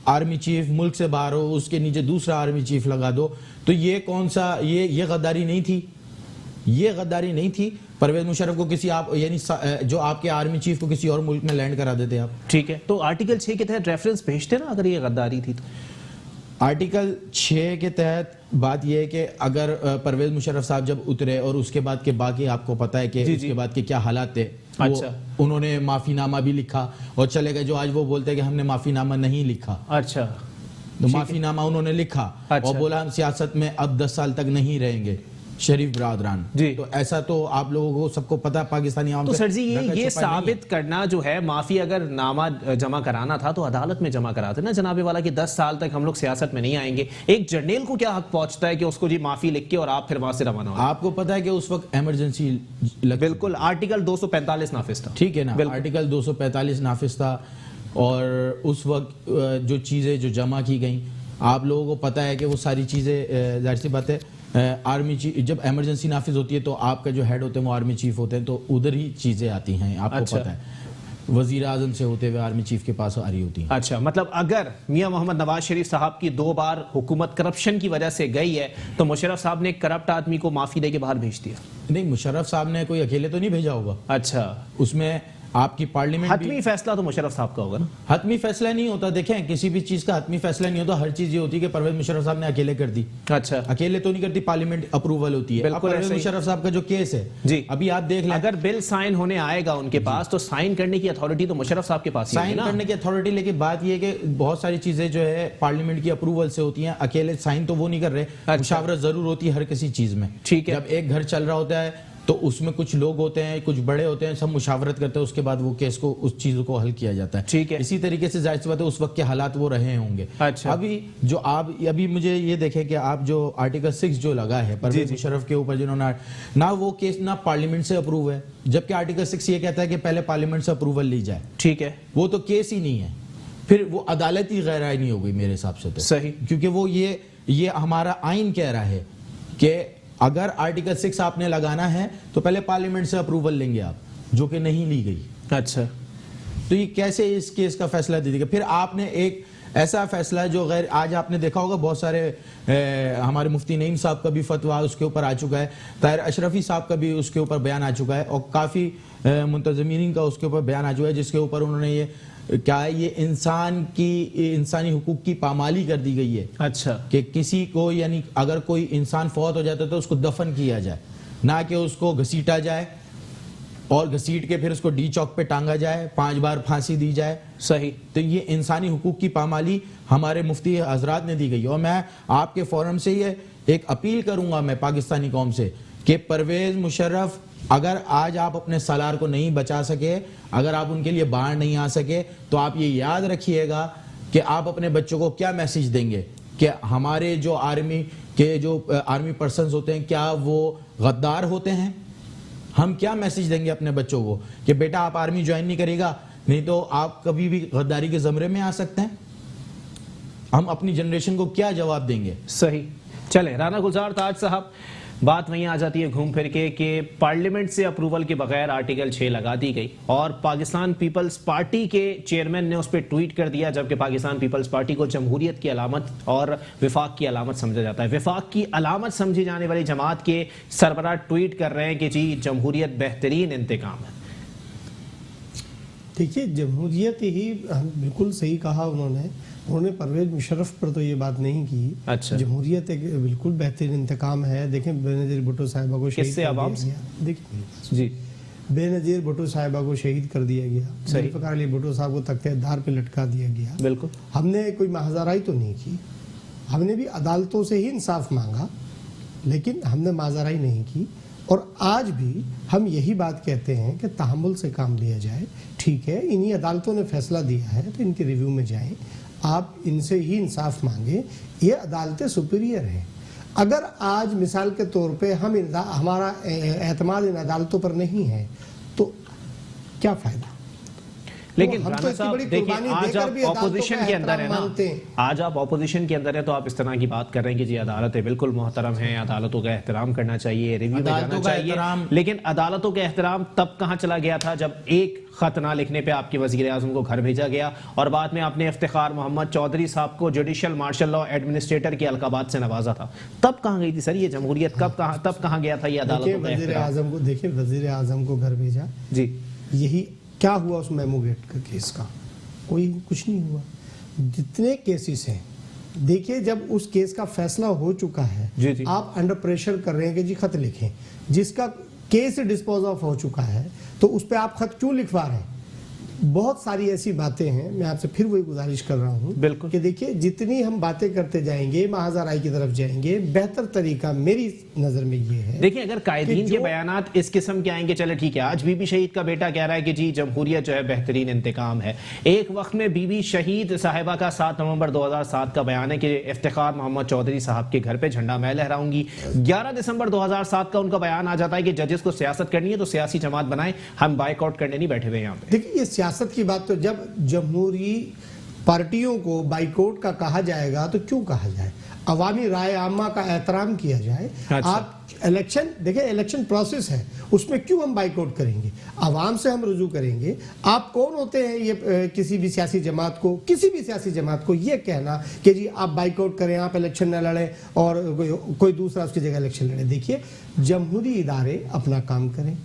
आर्मी चीफ मुल्क से बाहर हो उसके नीचे दूसरा आर्मी चीफ लगा दो, तो ये कौन सा ये गद्दारी नहीं थी? ये गद्दारी नहीं थी? परवेज मुशर्रफ को किसी आप यानी जो आपके आर्मी चीफ को किसी और मुल्क में लैंड करा देते आप, ठीक है, तो आर्टिकल 6 के तहत रेफरेंस भेजते ना अगर ये गद्दारी थी तो? आर्टिकल 6 के तहत बात यह है कि अगर परवेज मुशर्रफ साहब जब उतरे और उसके बाद के बाकी आपको पता है कि उसके बाद के क्या हालात थे, अच्छा, उन्होंने माफीनामा भी लिखा और चले गए। जो आज वो बोलते हैं कि हमने माफीनामा नहीं लिखा, अच्छा, तो माफीनामा उन्होंने लिखा अच्छा, और बोला हम सियासत में अब 10 साल तक नहीं रहेंगे शरीफ बरादरान जी। तो ऐसा तो आप लोगों को सबको पता, पाकिस्तानी आवाम तो सर जी ये साबित करना जो है, माफी अगर नामा जमा कराना था तो अदालत में जमा कराते ना जनाबे वाला कि 10 साल तक हम लोग सियासत में नहीं आएंगे। एक जर्नल को क्या हक पहुंचता है कि उसको जी माफी लिख के और आप फिर वहां से रवाना हो? आपको पता है कि उस वक्त इमरजेंसी बिल्कुल आर्टिकल 245 नाफिज था, ठीक है ना, आर्टिकल 245 नाफिज था और उस वक्त जो चीजें जो जमा की गई आप लोगों को पता है कि वो सारी चीजें जाहिर सी बात है आर्मी चीफ जब इमरजेंसी नाफिज होती है तो आपका जो हेड होते हैं वो आर्मी चीफ होते हैं, तो उधर ही चीजें आती हैं, आपको अच्छा, पता है वजीर आजम से होते हुए आर्मी चीफ के पास आ रही होती है। अच्छा, मतलब अगर मियां मोहम्मद नवाज शरीफ साहब की 2 बार हुकूमत करप्शन की वजह से गई है तो मुशर्रफ साहब ने करप्ट आदमी को माफी दे के बाहर भेज दिया? नहीं, मुशर्रफ साहब ने कोई अकेले तो नहीं भेजा होगा। अच्छा, उसमें आपकी पार्लियामेंट हतमी फैसला तो मुशर्रफ साहब का होगा ना? हतमी फैसला नहीं होता, देखें किसी भी चीज का हतमी फैसला नहीं होता। हर चीज ये होती है कि परवेज मुशर्रफ साहब ने अकेले कर दी। अच्छा, अकेले तो नहीं करती, पार्लियामेंट अप्रूवल होती है। परवेज मुशर्रफ साहब का जो केस है जी, अभी आप देख लें, अगर बिल साइन होने आएगा उनके पास तो साइन करने की अथॉरिटी तो मुशर्रफ साहब के पास ही है साइन करने की अथॉरिटी। लेकिन बात यह कि बहुत सारी चीजें जो है पार्लियामेंट की अप्रूवल से होती हैं, अकेले साइन तो वो नहीं कर रहे। मुशावरत जरूर होती है हर किसी चीज में, ठीक है। जब एक घर चल रहा होता है तो उसमें कुछ लोग होते हैं, कुछ बड़े होते हैं, सब मुशावरत करते हैं, उसके बाद वो केस को उस चीज को हल किया जाता है, ठीक है। इसी तरीके से जाहिर सी बात है उस वक्त के हालात वो रहे होंगे। अच्छा, अभी मुझे ये देखें कि आप जो आर्टिकल 6 जो लगा है परवेज मुशर्रफ के ऊपर, जिन्होंने ना वो केस ना पार्लियामेंट से अप्रूव है, जबकि आर्टिकल 6 ये कहता है कि पहले पार्लियामेंट से अप्रूवल ली जाए, ठीक है, वो तो केस ही नहीं है, फिर वो अदालती गैर आईनी हो गई मेरे हिसाब से तो सही, क्योंकि वो ये हमारा आइन कह रहा है कि अगर आर्टिकल 6 आपने लगाना है तो पहले पार्लियामेंट से अप्रूवल लेंगे आप, जो कि नहीं ली गई। अच्छा, तो ये कैसे इस केस का फैसला दे देगा? फिर आपने एक ऐसा फैसला जो गैर, आज आपने देखा होगा बहुत सारे हमारे मुफ्ती नईम साहब का भी फतवा उसके ऊपर आ चुका है, ताहिर अशरफी साहब का भी उसके ऊपर बयान आ चुका है और काफ़ी मुंतज़मीन का उसके ऊपर बयान आ चुका है, जिसके ऊपर उन्होंने ये क्या है, ये इंसानी हुकूक की पामाली कर दी गई है। अच्छा, कि किसी को यानी अगर कोई इंसान फौत हो जाता है तो उसको दफन किया जाए, ना कि उसको घसीटा जाए और घसीट के फिर उसको डी चौक पे टांगा जाए, 5 बार फांसी दी जाए। सही, तो ये इंसानी हुकूक की पामाली हमारे मुफ्ती हजरात ने दी गई। और मैं आपके फोरम से ये एक अपील करूंगा मैं पाकिस्तानी कौम से कि परवेज मुशर्रफ अगर आज आप अपने सालार को नहीं बचा सके, अगर आप उनके लिए बाहर नहीं आ सके, तो आप ये याद रखिएगा कि आप अपने बच्चों को क्या मैसेज देंगे कि हमारे जो आर्मी पर्सन्स होते हैं क्या वो गद्दार होते हैं? हम क्या मैसेज देंगे अपने बच्चों को कि बेटा आप आर्मी ज्वाइन नहीं करेगा, नहीं तो आप कभी भी गद्दारी के जमरे में आ सकते हैं? हम अपनी जनरेशन को क्या जवाब देंगे? सही, चले राना गुलजार ताज साहब, बात वहीं आ जाती है घूम फिर के कि पार्लियामेंट से अप्रूवल के बगैर आर्टिकल 6 लगा दी गई और पाकिस्तान पीपल्स पार्टी के चेयरमैन ने उस पर ट्वीट कर दिया, जबकि पाकिस्तान पीपल्स पार्टी को जमहूरियत की अलामत और विफाक की अलामत समझा जाता है। विफाक की अलामत समझी जाने वाली जमात के सरबराह ट्वीट कर रहे हैं कि जी जमहूरियत बेहतरीन इंतकाम है। देखिए, जमहूरियत ही बिल्कुल सही कहा उन्होंने परवेज मुशर्रफ पर तो ये बात नहीं की। अच्छा, जमहूरियत एक बिल्कुल बेहतरीन इंतकाम है। देखें, बेनज़ीर भुट्टो साहिबा को शहीद कर दिया गया। देखिए जी, बेनज़ीर भुट्टो साहिबा को शहीद कर दिया गया, जुल्फ़िकार अली भुट्टो साहब को तख्ते-ए-दार पे लटका दिया गया। बिल्कुल, हमने कोई माहज़राई तो नहीं की, हमने भी अदालतों से ही इंसाफ मांगा, लेकिन हमने माहज़राई नहीं की। और आज भी हम यही बात कहते हैं कि तहम्मुल से काम लिया जाए। ठीक है, इन्हीं अदालतों ने फैसला दिया है तो इनके रिव्यू में जाएं, आप इनसे ही इंसाफ मांगे। ये अदालतें सुपीरियर हैं। अगर आज मिसाल के तौर पे हमारा एतमाद इन अदालतों पर नहीं है तो क्या फ़ायदा? लेकिन हम तो राणा इसकी साहब बड़ी देखिए, कुर्बानी आज देकर आप भी अदालतों ऑपोजिशन का के अंदर है एहतराम मानते हैं। ना, आज आप ऑपोजिशन के अंदर है तो आप इस तरह की बात कर रहे हैं कि जी अदालतें बिल्कुल मोहतरम हैं, अदालतों का एहतराम करना चाहिए, रिव्यू में जाना चाहिए, लेकिन अदालतों का एहतराम तब कहां चला गया था जब एक खत ना लिखने पे आपके वजीर आजम को घर भेजा गया और बाद में आपने इफ्तिखार मोहम्मद चौधरी साहब को जुडिशियल मार्शल लॉ एडमिनिस्ट्रेटर के अलकाबात से नवाजा था। तब कहां गई थी सर ये जमहूरियत? तब कहां गया था ये अदालतों का एहतराम? देखिए वजीर आजम को घर भेजा जी, यही क्या हुआ उस मेमो गेट का केस का? कोई कुछ नहीं हुआ। जितने केसेस हैं, देखिए जब उस केस का फैसला हो चुका है जी जी। आप अंडर प्रेशर कर रहे हैं कि जी खत लिखें, जिसका केस डिस्पोज ऑफ हो चुका है तो उस पर आप खत क्यों लिखवा रहे हैं? बहुत सारी ऐसी बातें हैं, मैं आपसे फिर वही गुजारिश कर रहा हूं बिल्कुल कि देखिए जितनी हम बातें करते जाएंगे महाजराई की तरफ जाएंगे, बेहतर तरीका मेरी नजर में ये है। देखिए अगर कायदीन के बयानात इस किस्म के आएंगे, चले ठीक है, आज बीबी शहीद का बेटा कह रहा है कि जी जमहूरियत जो है बेहतरीन इंतकाम है। एक वक्त में बीबी शहीद साहिबा का 7 नवंबर 2007 का बयान है कि इफ्तिखार मोहम्मद चौधरी साहब के घर पे झंडा मैं लहराऊंगी। 11 दिसंबर 2007 का उनका बयान आ जाता है कि जजेस को सियासत करनी है तो सियासी जमात बनाए, हम बाइकआउट करने नहीं बैठे हुए यहाँ पे। देखिए ये सियासत की बात, तो जब जमहूरी पार्टियों को बाइकआउट का कहा जाएगा तो क्यों कहा जाए? अवामी राय आमा का एहतराम किया जाए। अच्छा। आप इलेक्शन देखिए, इलेक्शन प्रोसेस है, उसमें क्यों हम बाइकआउट करेंगे? आवाम से हम रुजू करेंगे। आप कौन होते हैं ये किसी भी सियासी जमात को ये कहना कि जी आप बाइकआउट करें, आप इलेक्शन न लड़ें और कोई दूसरा उसकी जगह इलेक्शन लड़े? देखिए जमहूरी इदारे अपना काम करें,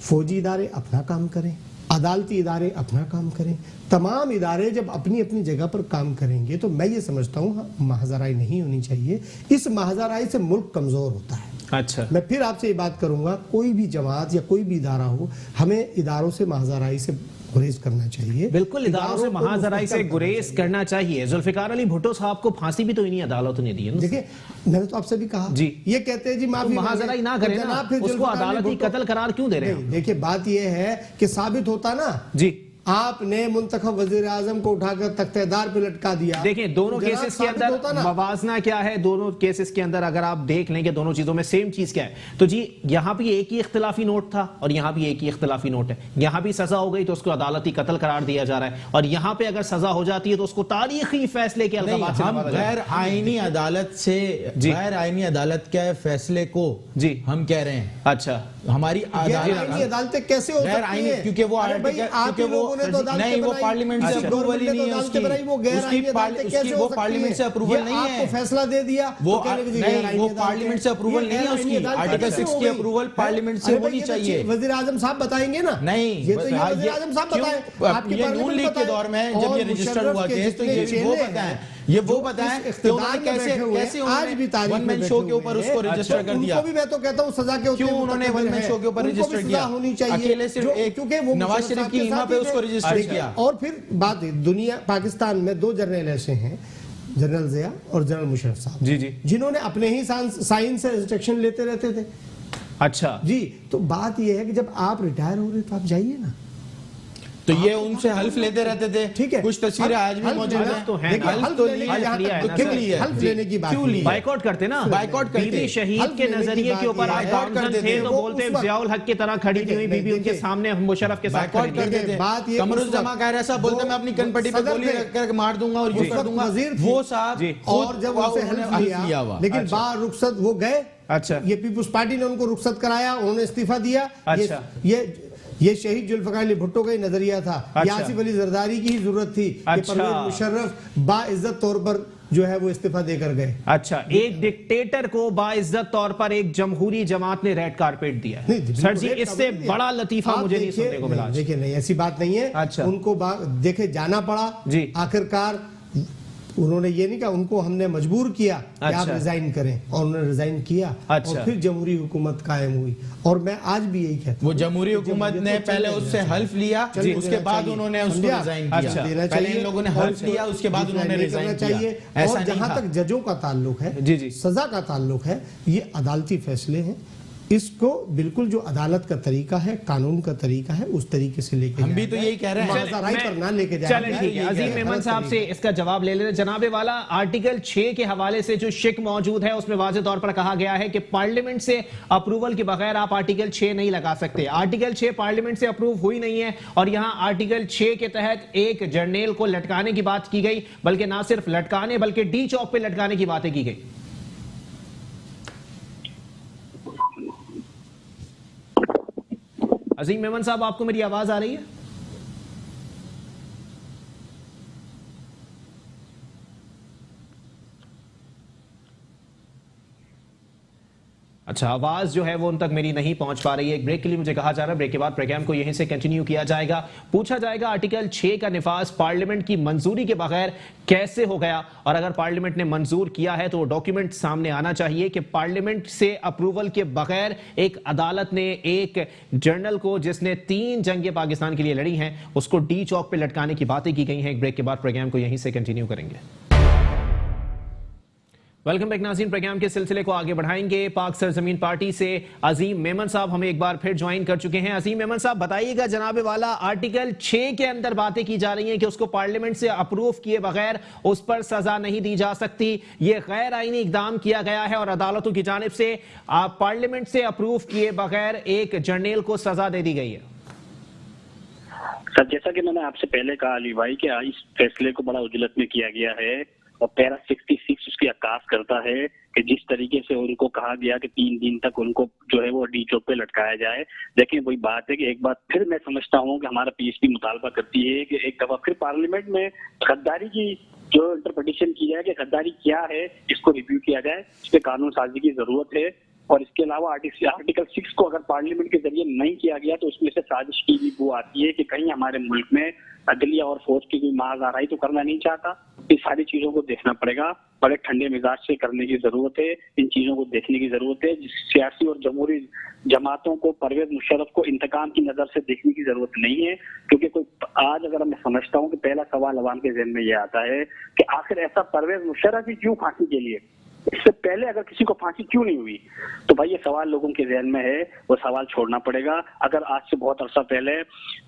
फौजी इदारे अपना काम करें, अदालती इदारे अपना काम करें। तमाम इदारे जब अपनी अपनी जगह पर काम करेंगे तो मैं ये समझता हूँ महाजराई नहीं होनी चाहिए। इस महाजराई से मुल्क कमजोर होता है। अच्छा, मैं फिर आपसे ये बात करूंगा, कोई भी जमात या कोई भी इदारा हो, हमें इदारों से महाजराई से गुरेज करना चाहिए। बिल्कुल इदारों से महाजराई से गुरेज करना चाहिए। जुल्फिकार अली भुट्टो साहब को फांसी भी तो इन्हीं अदालतों ने दी है। देखिए मैंने तो आपसे भी कहा जी, ये कहते हैं जी माफी महाजराई ना करें ना, उसको अदालती कत्ल करार क्यों दे रहे हैं? देखिए बात ये है कि साबित होता ना जी, आपने मुंतखब वजीर आजम को उठाकर तख्तेदार पे लटका दिया। देखिए दोनों तो केसेस के अंदर मवाजना क्या है, दोनों केसेस के अंदर अगर आप देख लेंगे दोनों चीजों में सेम चीज क्या है, तो जी यहाँ भी एक ही इख्तिलाफी नोट था और यहाँ भी एक ही इख्तिलाफी नोट है। यहाँ भी सजा हो गई तो उसको अदालती कत्ल करार दिया जा रहा है और यहाँ पे अगर सजा हो जाती है तो उसको तारीखी फैसले के अलगावात से नवाजा जाता है। गैर आईनी अदालत से, गैर आईनी अदालत के फैसले को जी हम कह रहे हैं। अच्छा, हमारी अदालतें कैसे हो सकती हैं? क्योंकि वो नहीं, वो पार्लियामेंट से अप्रूवल ही नहीं है उसकी, वो पार्लियामेंट से अप्रूवल नहीं है। आपको फैसला दे दिया वो नहीं, वो पार्लियामेंट से अप्रूवल नहीं है उसकी। आर्टिकल 6 की अप्रूवल पार्लियामेंट से होनी चाहिए। वजीर आजम साहब बताएंगे ना? नहीं, ये तो वजीर आजम साहब बताएं। ये नून लीग के दौर में जब ये रजिस्टर हुआ केस तो ये वो बताएं, ये वो बताएं कि उन्होंने कैसे वन मैन शो के ऊपर उसको रजिस्टर कर दिया। मैं तो कहता हूँ सजा के क्यों उन्होंने वन मैन शो के ऊपर रजिस्टर किया? होनी चाहिए अकेले सिर्फ एक, क्योंकि वो नवाज शरीफ की इमाम पे उसको रजिस्टर किया। और फिर बात दुनिया पाकिस्तान में 2 जनरल ऐसे हैं, जनरल जिया और जनरल मुशर्रफ साहब जी जी, जिन्होंने अपने ही साइन से इंस्ट्रक्शन लेते रहते थे। अच्छा जी, तो बात यह है कि जब आप रिटायर हो रहे तो आप जाइए ना। तो ये उनसे हल्फ लेते रहते थे। ठीक है, कुछ तस्वीरें आज भी मौजूद हैं। तो है हल्फ लेने की बात, क्यों ली? बाइकआउट करते ना, बाइकॉट करते। बीबी शहीद के नजरिए के ऊपर बाइकआउट करते थे तो बोलते जियाउल हक की तरह खड़ी नहीं हुई बीबी, उनके सामने मुशर्रफ के साथ बाइकआउट करते थे। बात ये कमरुज्जमा कायरा साहब बोलते मैं अपनी कनपट्टी पे गोली रखकर मार दूंगा और यूं कर दूंगा। वो साहब और जब उनसे हेल्प लिया, लेकिन बार रुखसत वो गए। अच्छा, ये पीपुल्स पार्टी ने उनको रुखसत कराया, उन्होंने इस्तीफा दिया। अच्छा, ये शहीद जुल्फिकार अली भुट्टो का ही नजरिया था। अच्छा, आसिफ अली जरदारी की ही जरूरत थी कि अच्छा, परवेज मुशर्रफ बाइज्जत तौर पर जो है वो इस्तीफा देकर गए। अच्छा, एक डिक्टेटर को बाइज्जत तौर पर एक जमहूरी जमात ने रेड कारपेट दिया। सर जी इससे बड़ा लतीफा मुझे नहीं सुनने को मिला। देखिए नहीं, ऐसी बात नहीं है। अच्छा, उनको देखे जाना पड़ा जी। आखिरकार उन्होंने ये नहीं कहा, उनको हमने मजबूर किया कि आप रिजाइन करें और उन्होंने रिजाइन किया। और फिर जमहूरी हुकूमत कायम हुई। और मैं आज भी यही कहता हूं, वो जमहूरी हुकूमत ने पहले उससे हल्फ लिया, उसके बाद उन्होंने उसको रिजाइन किया। पहले इन लोगों ने हल्फ लिया, उसके बाद उन्होंने रिजाइन किया। और जहां तक जजों का ताल्लुक है, सजा का ताल्लुक है, ये अदालती फैसले हैं। इसको बिल्कुल जो अदालत का तरीका है, कानून का तरीका है, उस तरीके से लेके हम भी तो यही कह रहे हैं। माजाराई पर ना लेके जाए। चलें ठीक है, अजीम मेमन साहब से इसका जवाब ले लेते। जनाबे वाला, आर्टिकल 6 के हवाले से जो शिक मौजूद है उसमें वाज़ेह तौर पर कहा गया है कि पार्लियामेंट से अप्रूवल के बगैर आप आर्टिकल 6 नहीं लगा सकते। आर्टिकल 6 पार्लियामेंट से अप्रूव हुई नहीं है और यहां आर्टिकल 6 के तहत एक जर्नेल को लटकाने की बात की गई, बल्कि ना सिर्फ लटकाने बल्कि डी चौक पे लटकाने की बातें की गई। अजीम मेमन साहब, आपको मेरी आवाज आ रही है? अच्छा, आवाज जो है वो उन तक मेरी नहीं पहुंच पा रही है। एक ब्रेक के लिए मुझे कहा जा रहा है, ब्रेक के बाद प्रोग्राम को यहीं से कंटिन्यू किया जाएगा। पूछा जाएगा आर्टिकल 6 का निफाज पार्लियामेंट की मंजूरी के बगैर कैसे हो गया, और अगर पार्लियामेंट ने मंजूर किया है तो वो डॉक्यूमेंट सामने आना चाहिए कि पार्लियामेंट से अप्रूवल के बगैर एक अदालत ने एक जर्नल को जिसने 3 जंगें पाकिस्तान के लिए लड़ी हैं उसको डी चौक पे लटकाने की बातें की गई हैं। एक ब्रेक के बाद प्रोग्राम को यहीं से कंटिन्यू करेंगे। वेलकम बैक नाज़रीन, प्रोग्राम के सिलसिले को आगे बढ़ाएंगे। पाक सरजमीन पार्टी से अजीम मेमन साहब हमें एक बार फिर ज्वाइन कर चुके हैं। अजीम मेमन साहब, बताइएगा जनाबे वाला, आर्टिकल 6 के अंदर बातें की जा रही हैं कि उसको पार्लियामेंट से अप्रूव किए बगैर उस पर सजा नहीं दी जा सकती। ये गैर आईनी इकदाम किया गया है और अदालतों की जानिब से पार्लियामेंट से अप्रूव किए बगैर एक जर्नेल को सजा दे दी गई है। सर, जैसा कि मैंने आपसे पहले कहा अली भाई कि इस फैसले को बड़ा उजलत में किया गया है और पैरा 66 उसकी अक्कास करता है कि जिस तरीके से उनको कहा गया कि 3 दिन तक उनको जो है वो डी चौक पे लटकाया जाए। देखिए, वही बात है कि एक बार फिर मैं समझता हूँ कि हमारा पीएचडी मुतालबा करती है कि एक दफा फिर पार्लियामेंट में गद्दारी की जो इंटरप्रिटेशन की जाए कि गद्दारी क्या है, इसको रिव्यू किया जाए। इस पे कानून साजी की जरूरत है। और इसके अलावा आर्टिकल 6 को अगर पार्लियामेंट के जरिए नहीं किया गया तो उसमें से साजिश की भी वो आती है कि कहीं हमारे मुल्क में अदलिया और फौज की कोई माज़ाराई तो करना नहीं चाहता। इन सारी चीजों को देखना पड़ेगा, बड़े ठंडे मिजाज से करने की जरूरत है। इन चीजों को देखने की जरूरत है। सियासी और जमहूरी जमातों को, परवेज मुशर्रफ को इंतकाम की नजर से देखने की जरूरत नहीं है, क्योंकि कोई आज अगर मैं समझता हूँ कि पहला सवाल अवाम के ज़हन में ये आता है कि आखिर ऐसा परवेज मुशर्रफ ही क्यों फांसी के लिए, इससे पहले अगर किसी को फांसी क्यों नहीं हुई? तो भाई ये सवाल लोगों के ज़हन में है, वो सवाल छोड़ना पड़ेगा। अगर आज से बहुत अरसा पहले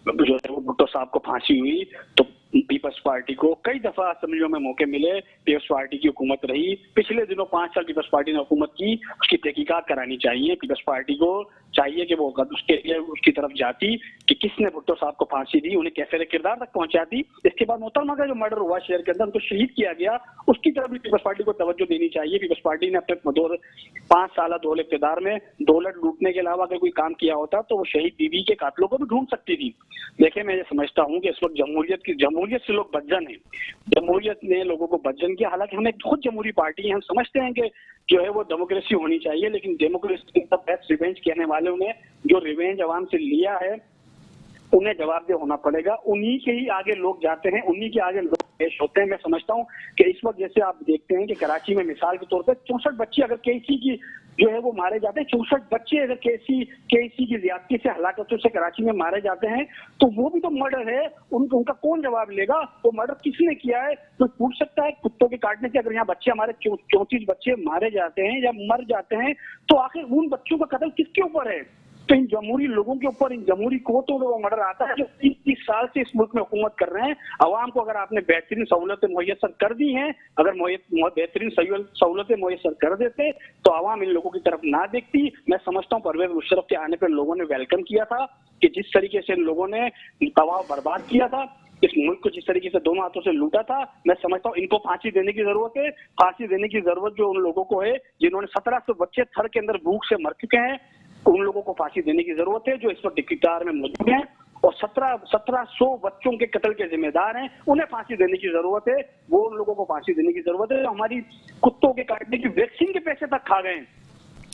जो है वो भुट्टो साहब को फांसी हुई तो पीपल्स पार्टी को कई दफा असेंबलियों में मौके मिले, पीपल्स पार्टी की हुकूमत रही। पिछले दिनों 5 साल पीपल्स पार्टी ने हुकूमत की, उसकी तहकीकात करानी चाहिए। पीपल्स पार्टी को चाहिए कि वो उसके लिए उसकी तरफ जाती कि किसने भुट्टो साहब को फांसी दी, उन्हें कैसे किरदार तक पहुंचाती। इसके बाद मोहतरमा का जो मर्डर हुआ शहर के अंदर, उनको शहीद किया गया, उसकी तरफ भी पीपल्स पार्टी को तवज्जो देनी चाहिए। पीपल्स पार्टी ने अपने 5 साल दौल इक़्तिदार में दौलत लूटने के अलावा अगर कोई काम किया होता तो वो शहीद बीवी के कातलों को भी ढूंढ सकती थी। देखिए, मैं ये समझता हूँ कि इस वक्त जमहूरियत से लोग बदजन है। जमहूरियत ने लोगों को बदजन किया। हालांकि हम एक खुद जमहूरी पार्टी है, हम समझते हैं कि जो है वो डेमोक्रेसी होनी चाहिए, लेकिन डेमोक्रेसी का बेस्ट रिवेंज कहने वालों ने जो रिवेंज अवाम से लिया है उन्हें जवाबदेह होना पड़ेगा। उन्हीं के ही आगे लोग जाते हैं, उन्हीं के आगे लोग पेश होते हैं। मैं समझता हूँ कि इस वक्त जैसे आप देखते हैं कि कराची में मिसाल के तौर पर 64 बच्चे अगर केसी की जो है वो मारे जाते हैं, 64 बच्चे अगर केसी की ज्यादती से, हलाकतों से कराची में मारे जाते हैं तो वो भी तो मर्डर है। उनका कौन जवाब लेगा? वो मर्डर किसने किया है? तो पूछ सकता है कुत्तों के काटने से अगर यहाँ बच्चे हमारे 34 बच्चे मारे जाते हैं या मर जाते हैं तो आखिर उन बच्चों का कत्ल किसके ऊपर है? तो इन जमहूरी लोगों के ऊपर, इन जमहूरी कोतों में वो मर्डर आता है जो 30 साल से इस मुल्क में हुकूमत कर रहे हैं। अवाम को अगर आपने बेहतरीन सहूलतें मुयस्सर कर दी हैं, अगर बेहतरीन सहूलतें मुयस्सर कर देते तो अवाम इन लोगों की तरफ ना देखती। मैं समझता हूँ परवेज मुशर्रफ के आने पर लोगों ने वेलकम किया था कि जिस तरीके से इन लोगों ने तबाह बर्बाद किया था, इस मुल्क को जिस तरीके से दोनों हाथों से लूटा था, मैं समझता हूँ इनको फांसी देने की जरूरत है। फांसी देने की जरूरत जो उन लोगों को है जिन्होंने 1700 बच्चे थर के अंदर भूख से मर चुके हैं, उन लोगों को फांसी देने की जरूरत है जो इस वक्त इख्तियार में मौजूद हैं और 1700 बच्चों के कत्ल के जिम्मेदार हैं, उन्हें फांसी देने की जरूरत है। वो उन लोगों को फांसी देने की जरूरत है जो हमारी कुत्तों के काटने की वैक्सीन के पैसे तक खा गए हैं,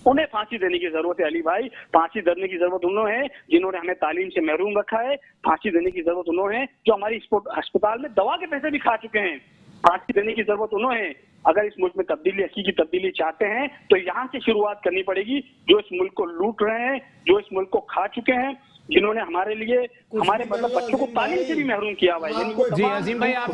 उन्हें फांसी देने की जरूरत है। अली भाई, फांसी देने की जरूरत उन्होंने है जिन्होंने हमें तालीम से महरूम रखा है। फांसी देने की जरूरत उन्होंने है जो हमारी अस्पताल में दवा के पैसे भी खा चुके हैं। फांसी देने की जरूरत उन्होंने है। अगर इस मुल्क में तब्दीली, हकीकी तब्दीली चाहते हैं तो यहाँ से शुरुआत करनी पड़ेगी। जो इस मुल्क को लूट रहे हैं, जो इस मुल्क को खा चुके हैं, जिन्होंने हमारे लिए हमारे मतलब बच्चों को तालीम से भी महरूम किया हुआ है। जी अजीम भाई, आप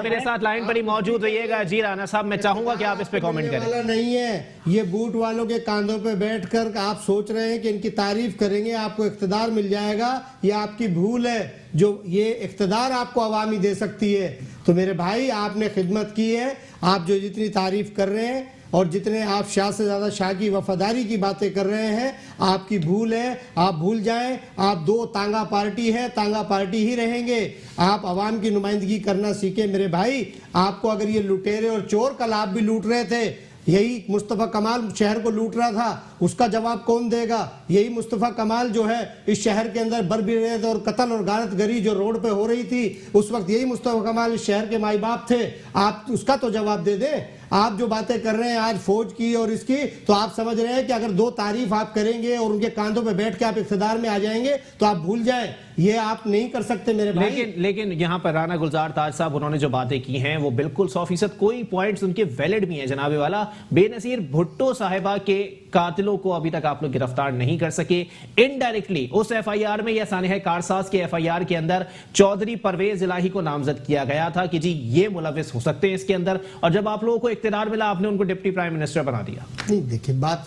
मेरे साथ लाइन पर ही मौजूद रहिएगा। जी राना साहब, मैं चाहूंगा कि आप इस पे कमेंट करें। वाला नहीं है, ये बूट वालों के कांधों पे बैठकर आप सोच रहे हैं कि इनकी तारीफ करेंगे आपको इख्तिदार मिल जाएगा, ये आपकी भूल है। जो ये इख्तिदार आपको अवामी दे सकती है। तो मेरे भाई, आपने खिदमत की है, आप जो जितनी तारीफ कर रहे हैं और जितने आप शाह से ज्यादा शाह की वफादारी की बातें कर रहे हैं, आपकी भूल है। आप भूल जाएं, आप दो तांगा पार्टी है, तांगा पार्टी ही रहेंगे। आप अवाम की नुमाइंदगी करना सीखे मेरे भाई। आपको अगर ये लुटेरे और चोर, कल आप भी लूट रहे थे, यही मुस्तफ़ा कमाल शहर को लूट रहा था, उसका जवाब कौन देगा? यही मुस्तफ़ा कमाल जो है इस शहर के अंदर बरबिरेत और कत्ल और गारतगरी जो रोड पे हो रही थी, उस वक्त यही मुस्तफ़ा कमाल इस शहर के माई बाप थे। आप उसका तो जवाब दे दें। आप जो बातें कर रहे हैं आज फौज की और इसकी, तो आप समझ रहे हैं कि अगर दो तारीफ आप करेंगे और उनके कांधों पे बैठ के आप इख्तिदार में आ जाएंगे तो आप भूल जाएं। ये आप नहीं कर सकते मेरे भाई। लेकिन यहाँ पर राना गुलजार ताज साहब, उन्होंने जो बातें की हैं वो बिल्कुल 100% कोई पॉइंट्स उनके वैलिड भी हैं जनाबे वाला। बेनजीर भुट्टो साहिबा के कातिलों को अभी तक आप लोग गिरफ्तार नहीं कर सके। इनडायरेक्टली उस FIR में या सानिह कारसाज के FIR के अंदर चौधरी परवेज इलाही को नामजद किया गया था कि जी ये मुलविस हो सकते हैं इसके अंदर, और जब आप लोगों को इख्तियार मिला आपने उनको डिप्टी प्राइम मिनिस्टर बना दिया। नहीं, देखिए बात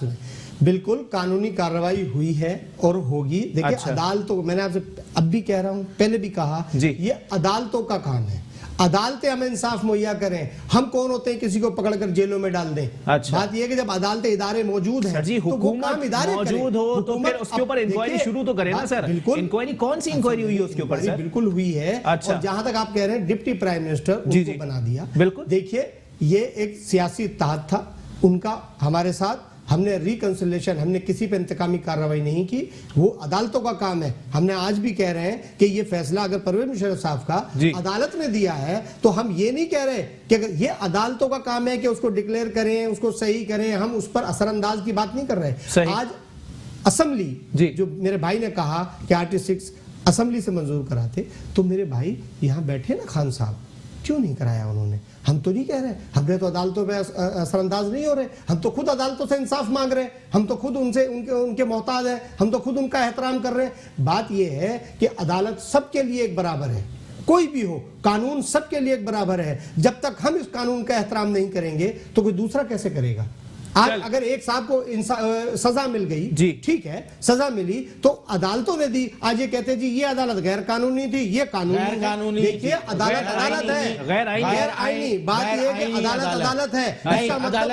बिल्कुल कानूनी कार्रवाई हुई है और होगी। देखिए अच्छा। अदालतों, मैंने आपसे अब भी कह रहा हूं, पहले भी कहा, ये अदालतों का काम है। अदालतें हमें इंसाफ मुहैया करें। हम कौन होते हैं किसी को पकड़कर जेलों में डाल दें? अच्छा। बात यह है कि जब अदालतें इदारे मौजूद हैं जी, हुकूमत मौजूद हो तो फिर उसके ऊपर इंक्वायरी शुरू तो करें ना सर। बिल्कुल। इंक्वायरी कौन सी इंक्वायरी हुई है उसके ऊपर सर? बिल्कुल हुई है। अच्छा। और जहां तक आप कह रहे हैं डिप्टी प्राइम मिनिस्टर उनको बना दिया, बिल्कुल। देखिए ये एक सियासी इत्तेहाद था उनका हमारे साथ। हमने रिकंसिलेशन, हमने किसी पे इंतकामी कार्रवाई नहीं की, वो अदालतों का काम है। हमने आज भी कह रहे हैं कि ये फैसला अगर परवेज मुशर्रफ साहब का अदालत ने दिया है तो हम ये नहीं कह रहे कि अगर ये अदालतों का काम है कि उसको डिक्लेयर करें, उसको सही करें, हम उस पर असरअंदाज की बात नहीं कर रहे। आज असेंबली जो मेरे भाई ने कहा कि आर्टिकल 6 असेंबली से मंजूर कराते, तो मेरे भाई यहाँ बैठे ना खान साहब, क्यों नहीं कराया उन्होंने? हम तो नहीं कह रहे, हमने तो अदालतों पे असरअंदाज नहीं हो रहे, हम तो खुद अदालतों से इंसाफ मांग रहे हैं, हम तो खुद उनसे उनके मोहताज हैं, हम तो खुद उनका एहतराम कर रहे हैं। बात यह है कि अदालत सबके लिए एक बराबर है, कोई भी हो, कानून सबके लिए एक बराबर है। जब तक हम इस कानून का एहतराम नहीं करेंगे तो कोई दूसरा कैसे करेगा? आज अगर एक साहब को सजा मिल गई, जी ठीक है, सजा मिली तो अदालतों ने दी, आज ये कहते हैं जी ये अदालत गैर कानूनी थी, ये कानूनी। देखिए अदालत अदालत है, गैर आईनी। बात ये है कि अदालत अदालत है।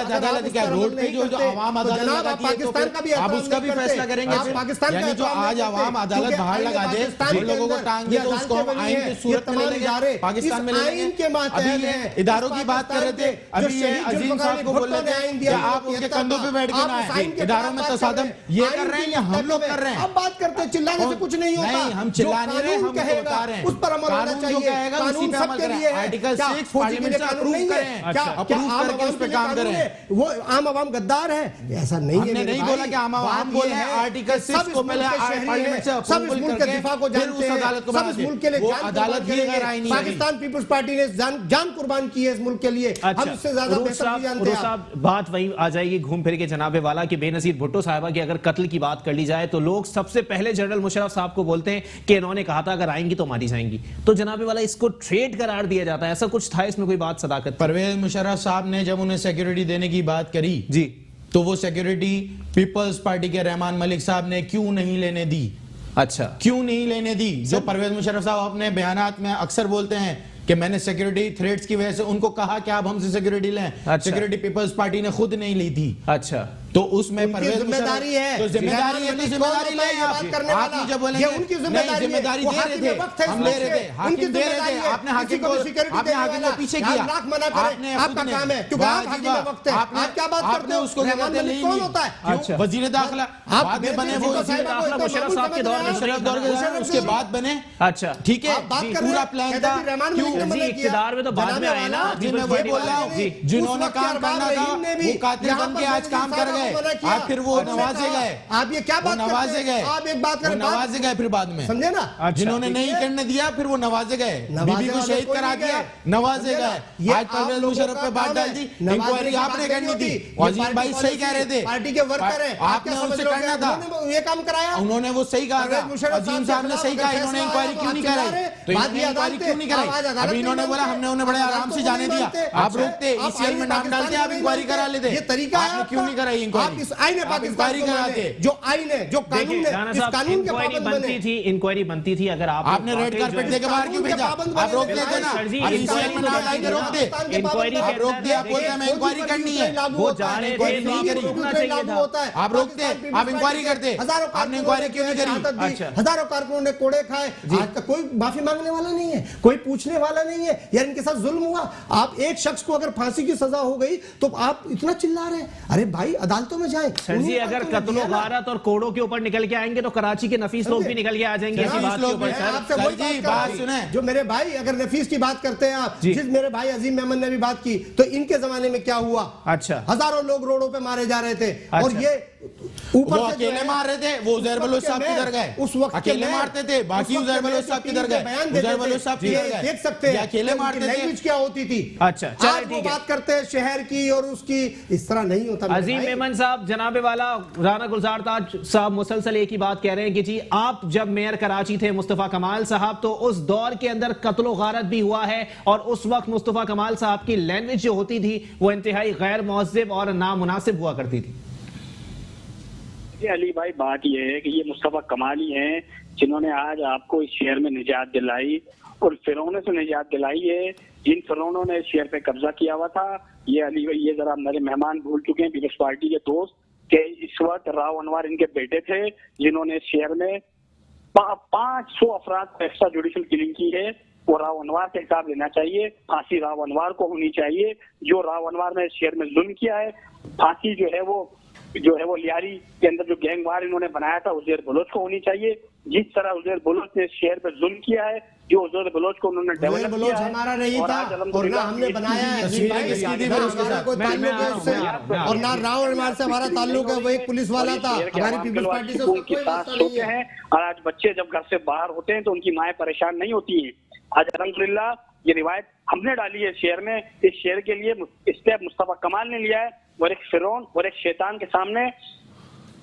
अदालत क्या रोड पे जो आवाम अदालत पाकिस्तान का भी आप उसका भी फैसला करेंगे? पाकिस्तान यानी जो आज आवाम अदालत बाहर लगा दे, जो लोगों को टांग दे, तो उसको हम आइन के सूरत में लेंगे, पाकिस्तान में लेंगे। अभी ये इदारों की बात कर रहे थे, अभी ये अजीम साहब को बोल रहे थे आप उनके कंधों पे बैठ के ना आए, इदारों में तसादम ये कर रहे हैं या हम लोग कर रहे हैं? अब बात करते हैं, चिल्लाने से कुछ नहीं होता। नहीं, हम चिल्ला नहीं रहे, हम बता रहे हैं उस पर अमल होना चाहिए। कानून सबके लिए है। आर्टिकल 6 पार्लियामेंट से अप्रूव करें, अप्रूव करके उस पे काम करें। वो आम आवाम गद्दार है, ऐसा नहीं है। हमने नहीं बोला कि आम आवाम बोले हैं, आर्टिकल 6 को पहले पार्लियामेंट से अप्रूव करके फिर उस अदालत को बना दे। वो अदालत ही गैर आईनी है। पाकिस्तान पीपल्स पार्टी ने जान कुर्बान की है इस मुल्क के लिए। हम इससे ज्यादा बेहतर नहीं जानते हैं। बात वही आ जाएगी घूम फिर के जनाबे वाला कि बेनजीर भुट्टो साहिबा की अगर कत्ल की बात कर ली जाए तो लोग सबसे पहले जनरल मुशर्रफ साहब को बोलते हैं कि इन्होंने कहा था अगर आएंगी तो मारी जाएंगी। तो जनाबे वाला इसको ट्रेड करार दिया जाता है, ऐसा कुछ था इसमें कोई बात सदाकत? परवेज मुशर्रफ साहब ने जब उन्हें सिक्योरिटी देने की बात करी जी, तो वो सिक्योरिटी पीपल्स पार्टी के रहमान मलिक साहब ने क्यों नहीं लेने दी? अच्छा, क्यों नहीं लेने दी? जो परवेज मुशर्रफ साहब अपने बयानात में अक्सर बोलते हैं कि मैंने सिक्योरिटी थ्रेट्स की वजह से उनको कहा कि आप हमसे सिक्योरिटी लें। अच्छा। सिक्योरिटी पीपल्स पार्टी ने खुद नहीं ली थी। अच्छा, तो उसमें जिम्मेदारी है, तो जिम्मेदारी है, तो जिम्मेदारी लें आप। जब बोलेंगे उनकी जिम्मेदारी दे रहे थे, हम ले रहे थे, हाकिम दे रहे थे, आपने हाकिम को पीछे किया, आपने आपका काम है क्योंकि आप हाकिम का वक्त है। आप क्या बात करते हो? उसको कौन होता है? वजीर दाखिला बाद में बने, वो मुशर्रफ साहब के दौर में, उसके बाद बने। अच्छा, ठीक है, पूरा प्लान था। इक़्तिदार में तो बाद में आए ना। मैं वही बोल रहा हूँ, जिन्होंने काम करना था वो कातिल बन के आज काम कर गए। गए, आप फिर वो नवाजे गए, आप ये क्या बात नवाजे गए, आप एक बात करें, नवाजे गए फिर बाद में, समझे ना? जिन्होंने नहीं करने दिया फिर वो नवाजे गए, बीबी को शहीद करा दिया, नवाजे गए। आज परवेज मुशर्रफ पे बात डाल दी, इंक्वायरी आपने करनी थी, अजीम भाई सही कह रहे थे, पार्टी के वर्कर हैं, आपने उनसे करना था, ये काम कराया, उन्होंने वो सही कहा, अजीम साहब ने सही कहा, इन्होंने इंक्वायरी क्यों नहीं कराई, तो इन्होंने इंक्वायरी क्यों नहीं कराई? अभी इन्होंने बोला हमने उन्हें बड़े आराम से जाने दिया, आप रोकते, ईसीएल में नाम डालते, आप इंक्वायरी करा लेते, ये तरीका है आपने क्यों नहीं कराई इंक्वायरी? आईन है पाकिस्तान को कराते, जो आईन है, जो कानून है, इस कानून के पाबंद बने। इंक्वायरी बनती थी, अगर आपने रेड कारपेट देके बाहर क्यों भेजा? आप रोक देते ना, अब ईसीएल में नाम डाल के रोक दे, इंक्वायरी आप रोक दे, आप बोलते हैं हमें इंक्वायरी करनी है, वो जा रहे थे, नहीं करी, आप रोकते, आप इंक्वायरी करते, आपने इंक्वायरी क्यों नहीं करी? हजारों कारकुनों ने कोड़े खाए, आज तक कोई माफी मांगने वाला नहीं है, कोई पूछने वाला नहीं है, यार इनके साथ जुल्म हुआ। आप एक शख्स को अगर फांसी की सजा हो गई तो आप इतना चिल्ला रहे हैं, अरे भाई अदालतों में जाए। सर जी, अगर कत्लो गारत और कोड़ों के ऊपर निकल के आएंगे तो कराची के नफीस लोग भी निकल के आ जाएंगे इसी बात के ऊपर। आपसे वही बात सुने, जो मेरे भाई अगर नफीस की बात करते हैं आप, जिस मेरे भाई अजीम मेमन ने भी बात की, तो इनके जमाने में क्या हुआ? अच्छा, हजारों लोग रोडों पे मारे जा रहे थे, और ये ऊपर से अकेले मार रहे थे, वो उज़ैर बलोच साहब किधर गए? उस वक्त अकेले मारते थे, बाकी उज़ैर बलोच साहब किधर गए? उज़ैर बलोच साहब किधर गए? देख सकते हैं अकेले मारते थे, लैंग्वेज क्या होती थी। अच्छा, आज वो बात करते हैं शहर की और उसकी, इस तरह नहीं होता। अजीम मेमन साहब, जनाबे वाला राना गुलजार ताज साहब मुसलसल एक ही बात कह रहे हैं कि जी आप जब मेयर कराची थे मुस्तफा कमाल साहब, तो उस दौर के अंदर कत्लो गारत भी हुआ है, और उस वक्त मुस्तफा कमाल साहब की लैंग्वेज जो होती थी वो इंतहाई गैर मुहज़्ज़ब और नामुनासिब हुआ करती थी। अली भाई, बात यह है कि ये मुस्तफा कमाल ही हैं जिन्होंने आज आपको इस शहर में निजात दिलाई, और फिरौनों से निजात दिलाई है जिन फिरौनों ने इस शहर पे कब्जा किया हुआ था। ये अली भाई, ये जरा मेरे मेहमान भूल चुके हैं पीपल्स पार्टी के दोस्त, कि इस वक्त राव अनवर इनके बेटे थे जिन्होंने इस शहर में 500 अफराद को एक्स्ट्रा जुडिशल किलिंग की है, वो राव अनवर से हिसाब लेना चाहिए। फांसी राव अनवर को होनी चाहिए, जो राव अनवर ने इस शहर में जुल्म किया है। फांसी जो है वो लियारी के अंदर जो गैंग वार इन्होंने बनाया था उज़ैर बलोच को होनी चाहिए। जिस तरह उज़ैर बलोच ने इस शहर पे जुल्म किया है, जो उज़ैर बलोच को उन्होंने डेवलप किया है, हमारा नहीं था और ना हमने बनाया है, और ना राव अनवर से हमारा ताल्लुक है, वो एक पुलिस वाला था, हमारी पीपल्स पार्टी से उनकी साथ सोते हैं। और आज बच्चे जब घर से बाहर होते हैं तो उनकी माएं परेशान नहीं होती हैं। आज अल्हम्दुलिल्लाह ये रिवायत हमने डाली है शहर में, इस शहर के लिए स्टेप मुस्तफा कमाल ने लिया है, और एक फिरौन और एक शैतान के सामने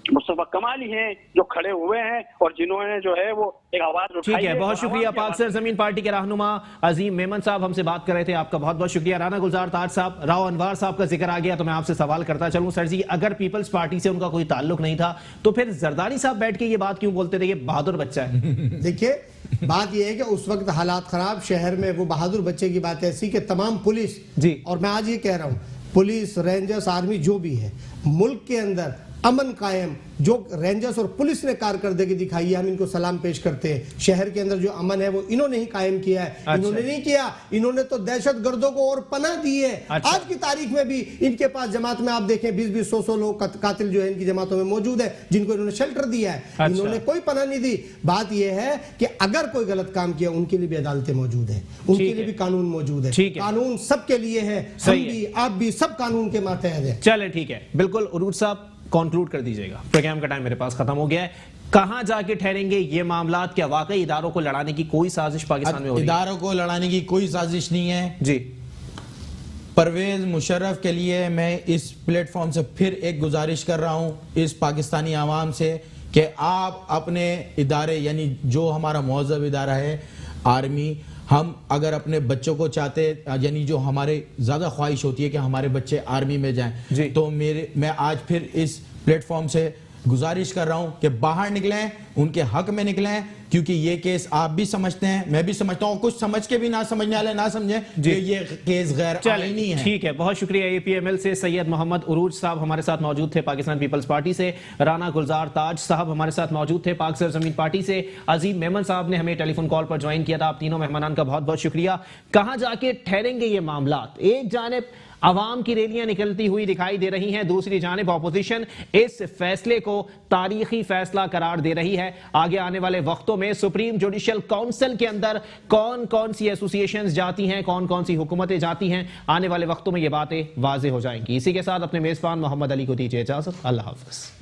मुस्तफा कमाल ही हैं जो खड़े हुए हैं और जिन्होंने जो है वो एक आवाज उठाई। ठीक है, बहुत शुक्रिया। पाक सरजमीन पार्टी के रहनुमा अजीम मेमन साहब हमसे बात कर रहे थे, आपका बहुत बहुत शुक्रिया। राना गुलजार ताज साहब, राव अनवर साहब का जिक्र आ गया तो मैं आपसे सवाल करता चलूं, सर जी अगर पीपल्स पार्टी से उनका कोई ताल्लुक नहीं था तो फिर जरदारी साहब बैठ के ये बात क्यों बोलते थे ये बहादुर बच्चा है? देखिए, बात यह है कि उस वक्त हालात खराब शहर में, वो बहादुर बच्चे की बात ऐसी कि तमाम पुलिस जी, और मैं आज ये कह रहा हूं, पुलिस, रेंजर्स, आर्मी जो भी है, मुल्क के अंदर अमन कायम, जो रेंजर्स और पुलिस ने कारकर्दगी दिखाई है, हम इनको सलाम पेश करते हैं। शहर के अंदर जो अमन है वो इन्होंने ही कायम किया है। अच्छा। इन्होंने नहीं किया, इन्होंने तो दहशतगर्दों को और पनाह दी है। अच्छा। आज की तारीख में भी इनके पास जमात में आप देखें 20-20, 100-100 लोग कातिल जो है इनकी जमातों में मौजूद है, जिनको इन्होंने शेल्टर दिया है। अच्छा। इन्होंने कोई पनाह नहीं दी। बात यह है कि अगर कोई गलत काम किया उनके लिए भी अदालतें मौजूद है, उनके लिए भी कानून मौजूद है। कानून सबके लिए है, हम भी आप भी सब कानून के मातहत है। चले ठीक है, बिल्कुल। उरूज साहब कंक्लूड कर दीजिएगा, प्रोग्राम का टाइम मेरे पास खत्म हो गया है। कहां जाके ठहरेंगे ये मामलात? क्या वाकई इदारों को लड़ाने की कोई साजिश पाकिस्तान में हो रही है? इदारों को लड़ाने की कोई साजिश नहीं है जी। परवेज मुशर्रफ के लिए मैं इस प्लेटफॉर्म से फिर एक गुजारिश कर रहा हूं इस पाकिस्तानी आवाम से कि आप अपने इदारे, यानी जो हमारा मुअज़्ज़ब इदारा है आर्मी, हम अगर अपने बच्चों को चाहते, यानी जो हमारे ज्यादा ख्वाहिश होती है कि हमारे बच्चे आर्मी में जाएं, तो मैं आज फिर इस प्लेटफॉर्म से गुजारिश कर रहा हूं कि बाहर निकलें, उनके हक में निकलें, क्योंकि ये केस आप भी समझते हैं, मैं भी समझता हूं, कुछ समझ के भी ना समझने वाले ना समझे कि ये केस गैर आईनी है। ठीक है, बहुत शुक्रिया। एपीएमएल से सैयद मोहम्मद उरूज साहब हमारे साथ मौजूद थे, पाकिस्तान पीपल्स पार्टी से राना गुलजार ताज साहब हमारे साथ मौजूद थे, पाक सरजमीन पार्टी से अजीम मेमन साहब ने हमें टेलीफोन कॉल पर ज्वाइन किया था। आप तीनों मेहमानान का बहुत बहुत शुक्रिया। कहां जाके ठहरेंगे ये मामलात? एक जानिब अवाम की रैलियां निकलती हुई दिखाई दे रही हैं। दूसरी जानिब ऑपोजिशन इस फैसले को तारीखी फैसला करार दे रही है। आगे आने वाले वक्तों में सुप्रीम जुडिशियल काउंसिल के अंदर कौन कौन सी एसोसिएशंस जाती हैं, कौन कौन सी हुकूमतें जाती हैं, आने वाले वक्तों में ये बातें वाज़ेह हो जाएंगी। इसी के साथ अपने मेजबान मोहम्मद अली को दीजिए इजाजत। अल्लाह हाफ़िज़।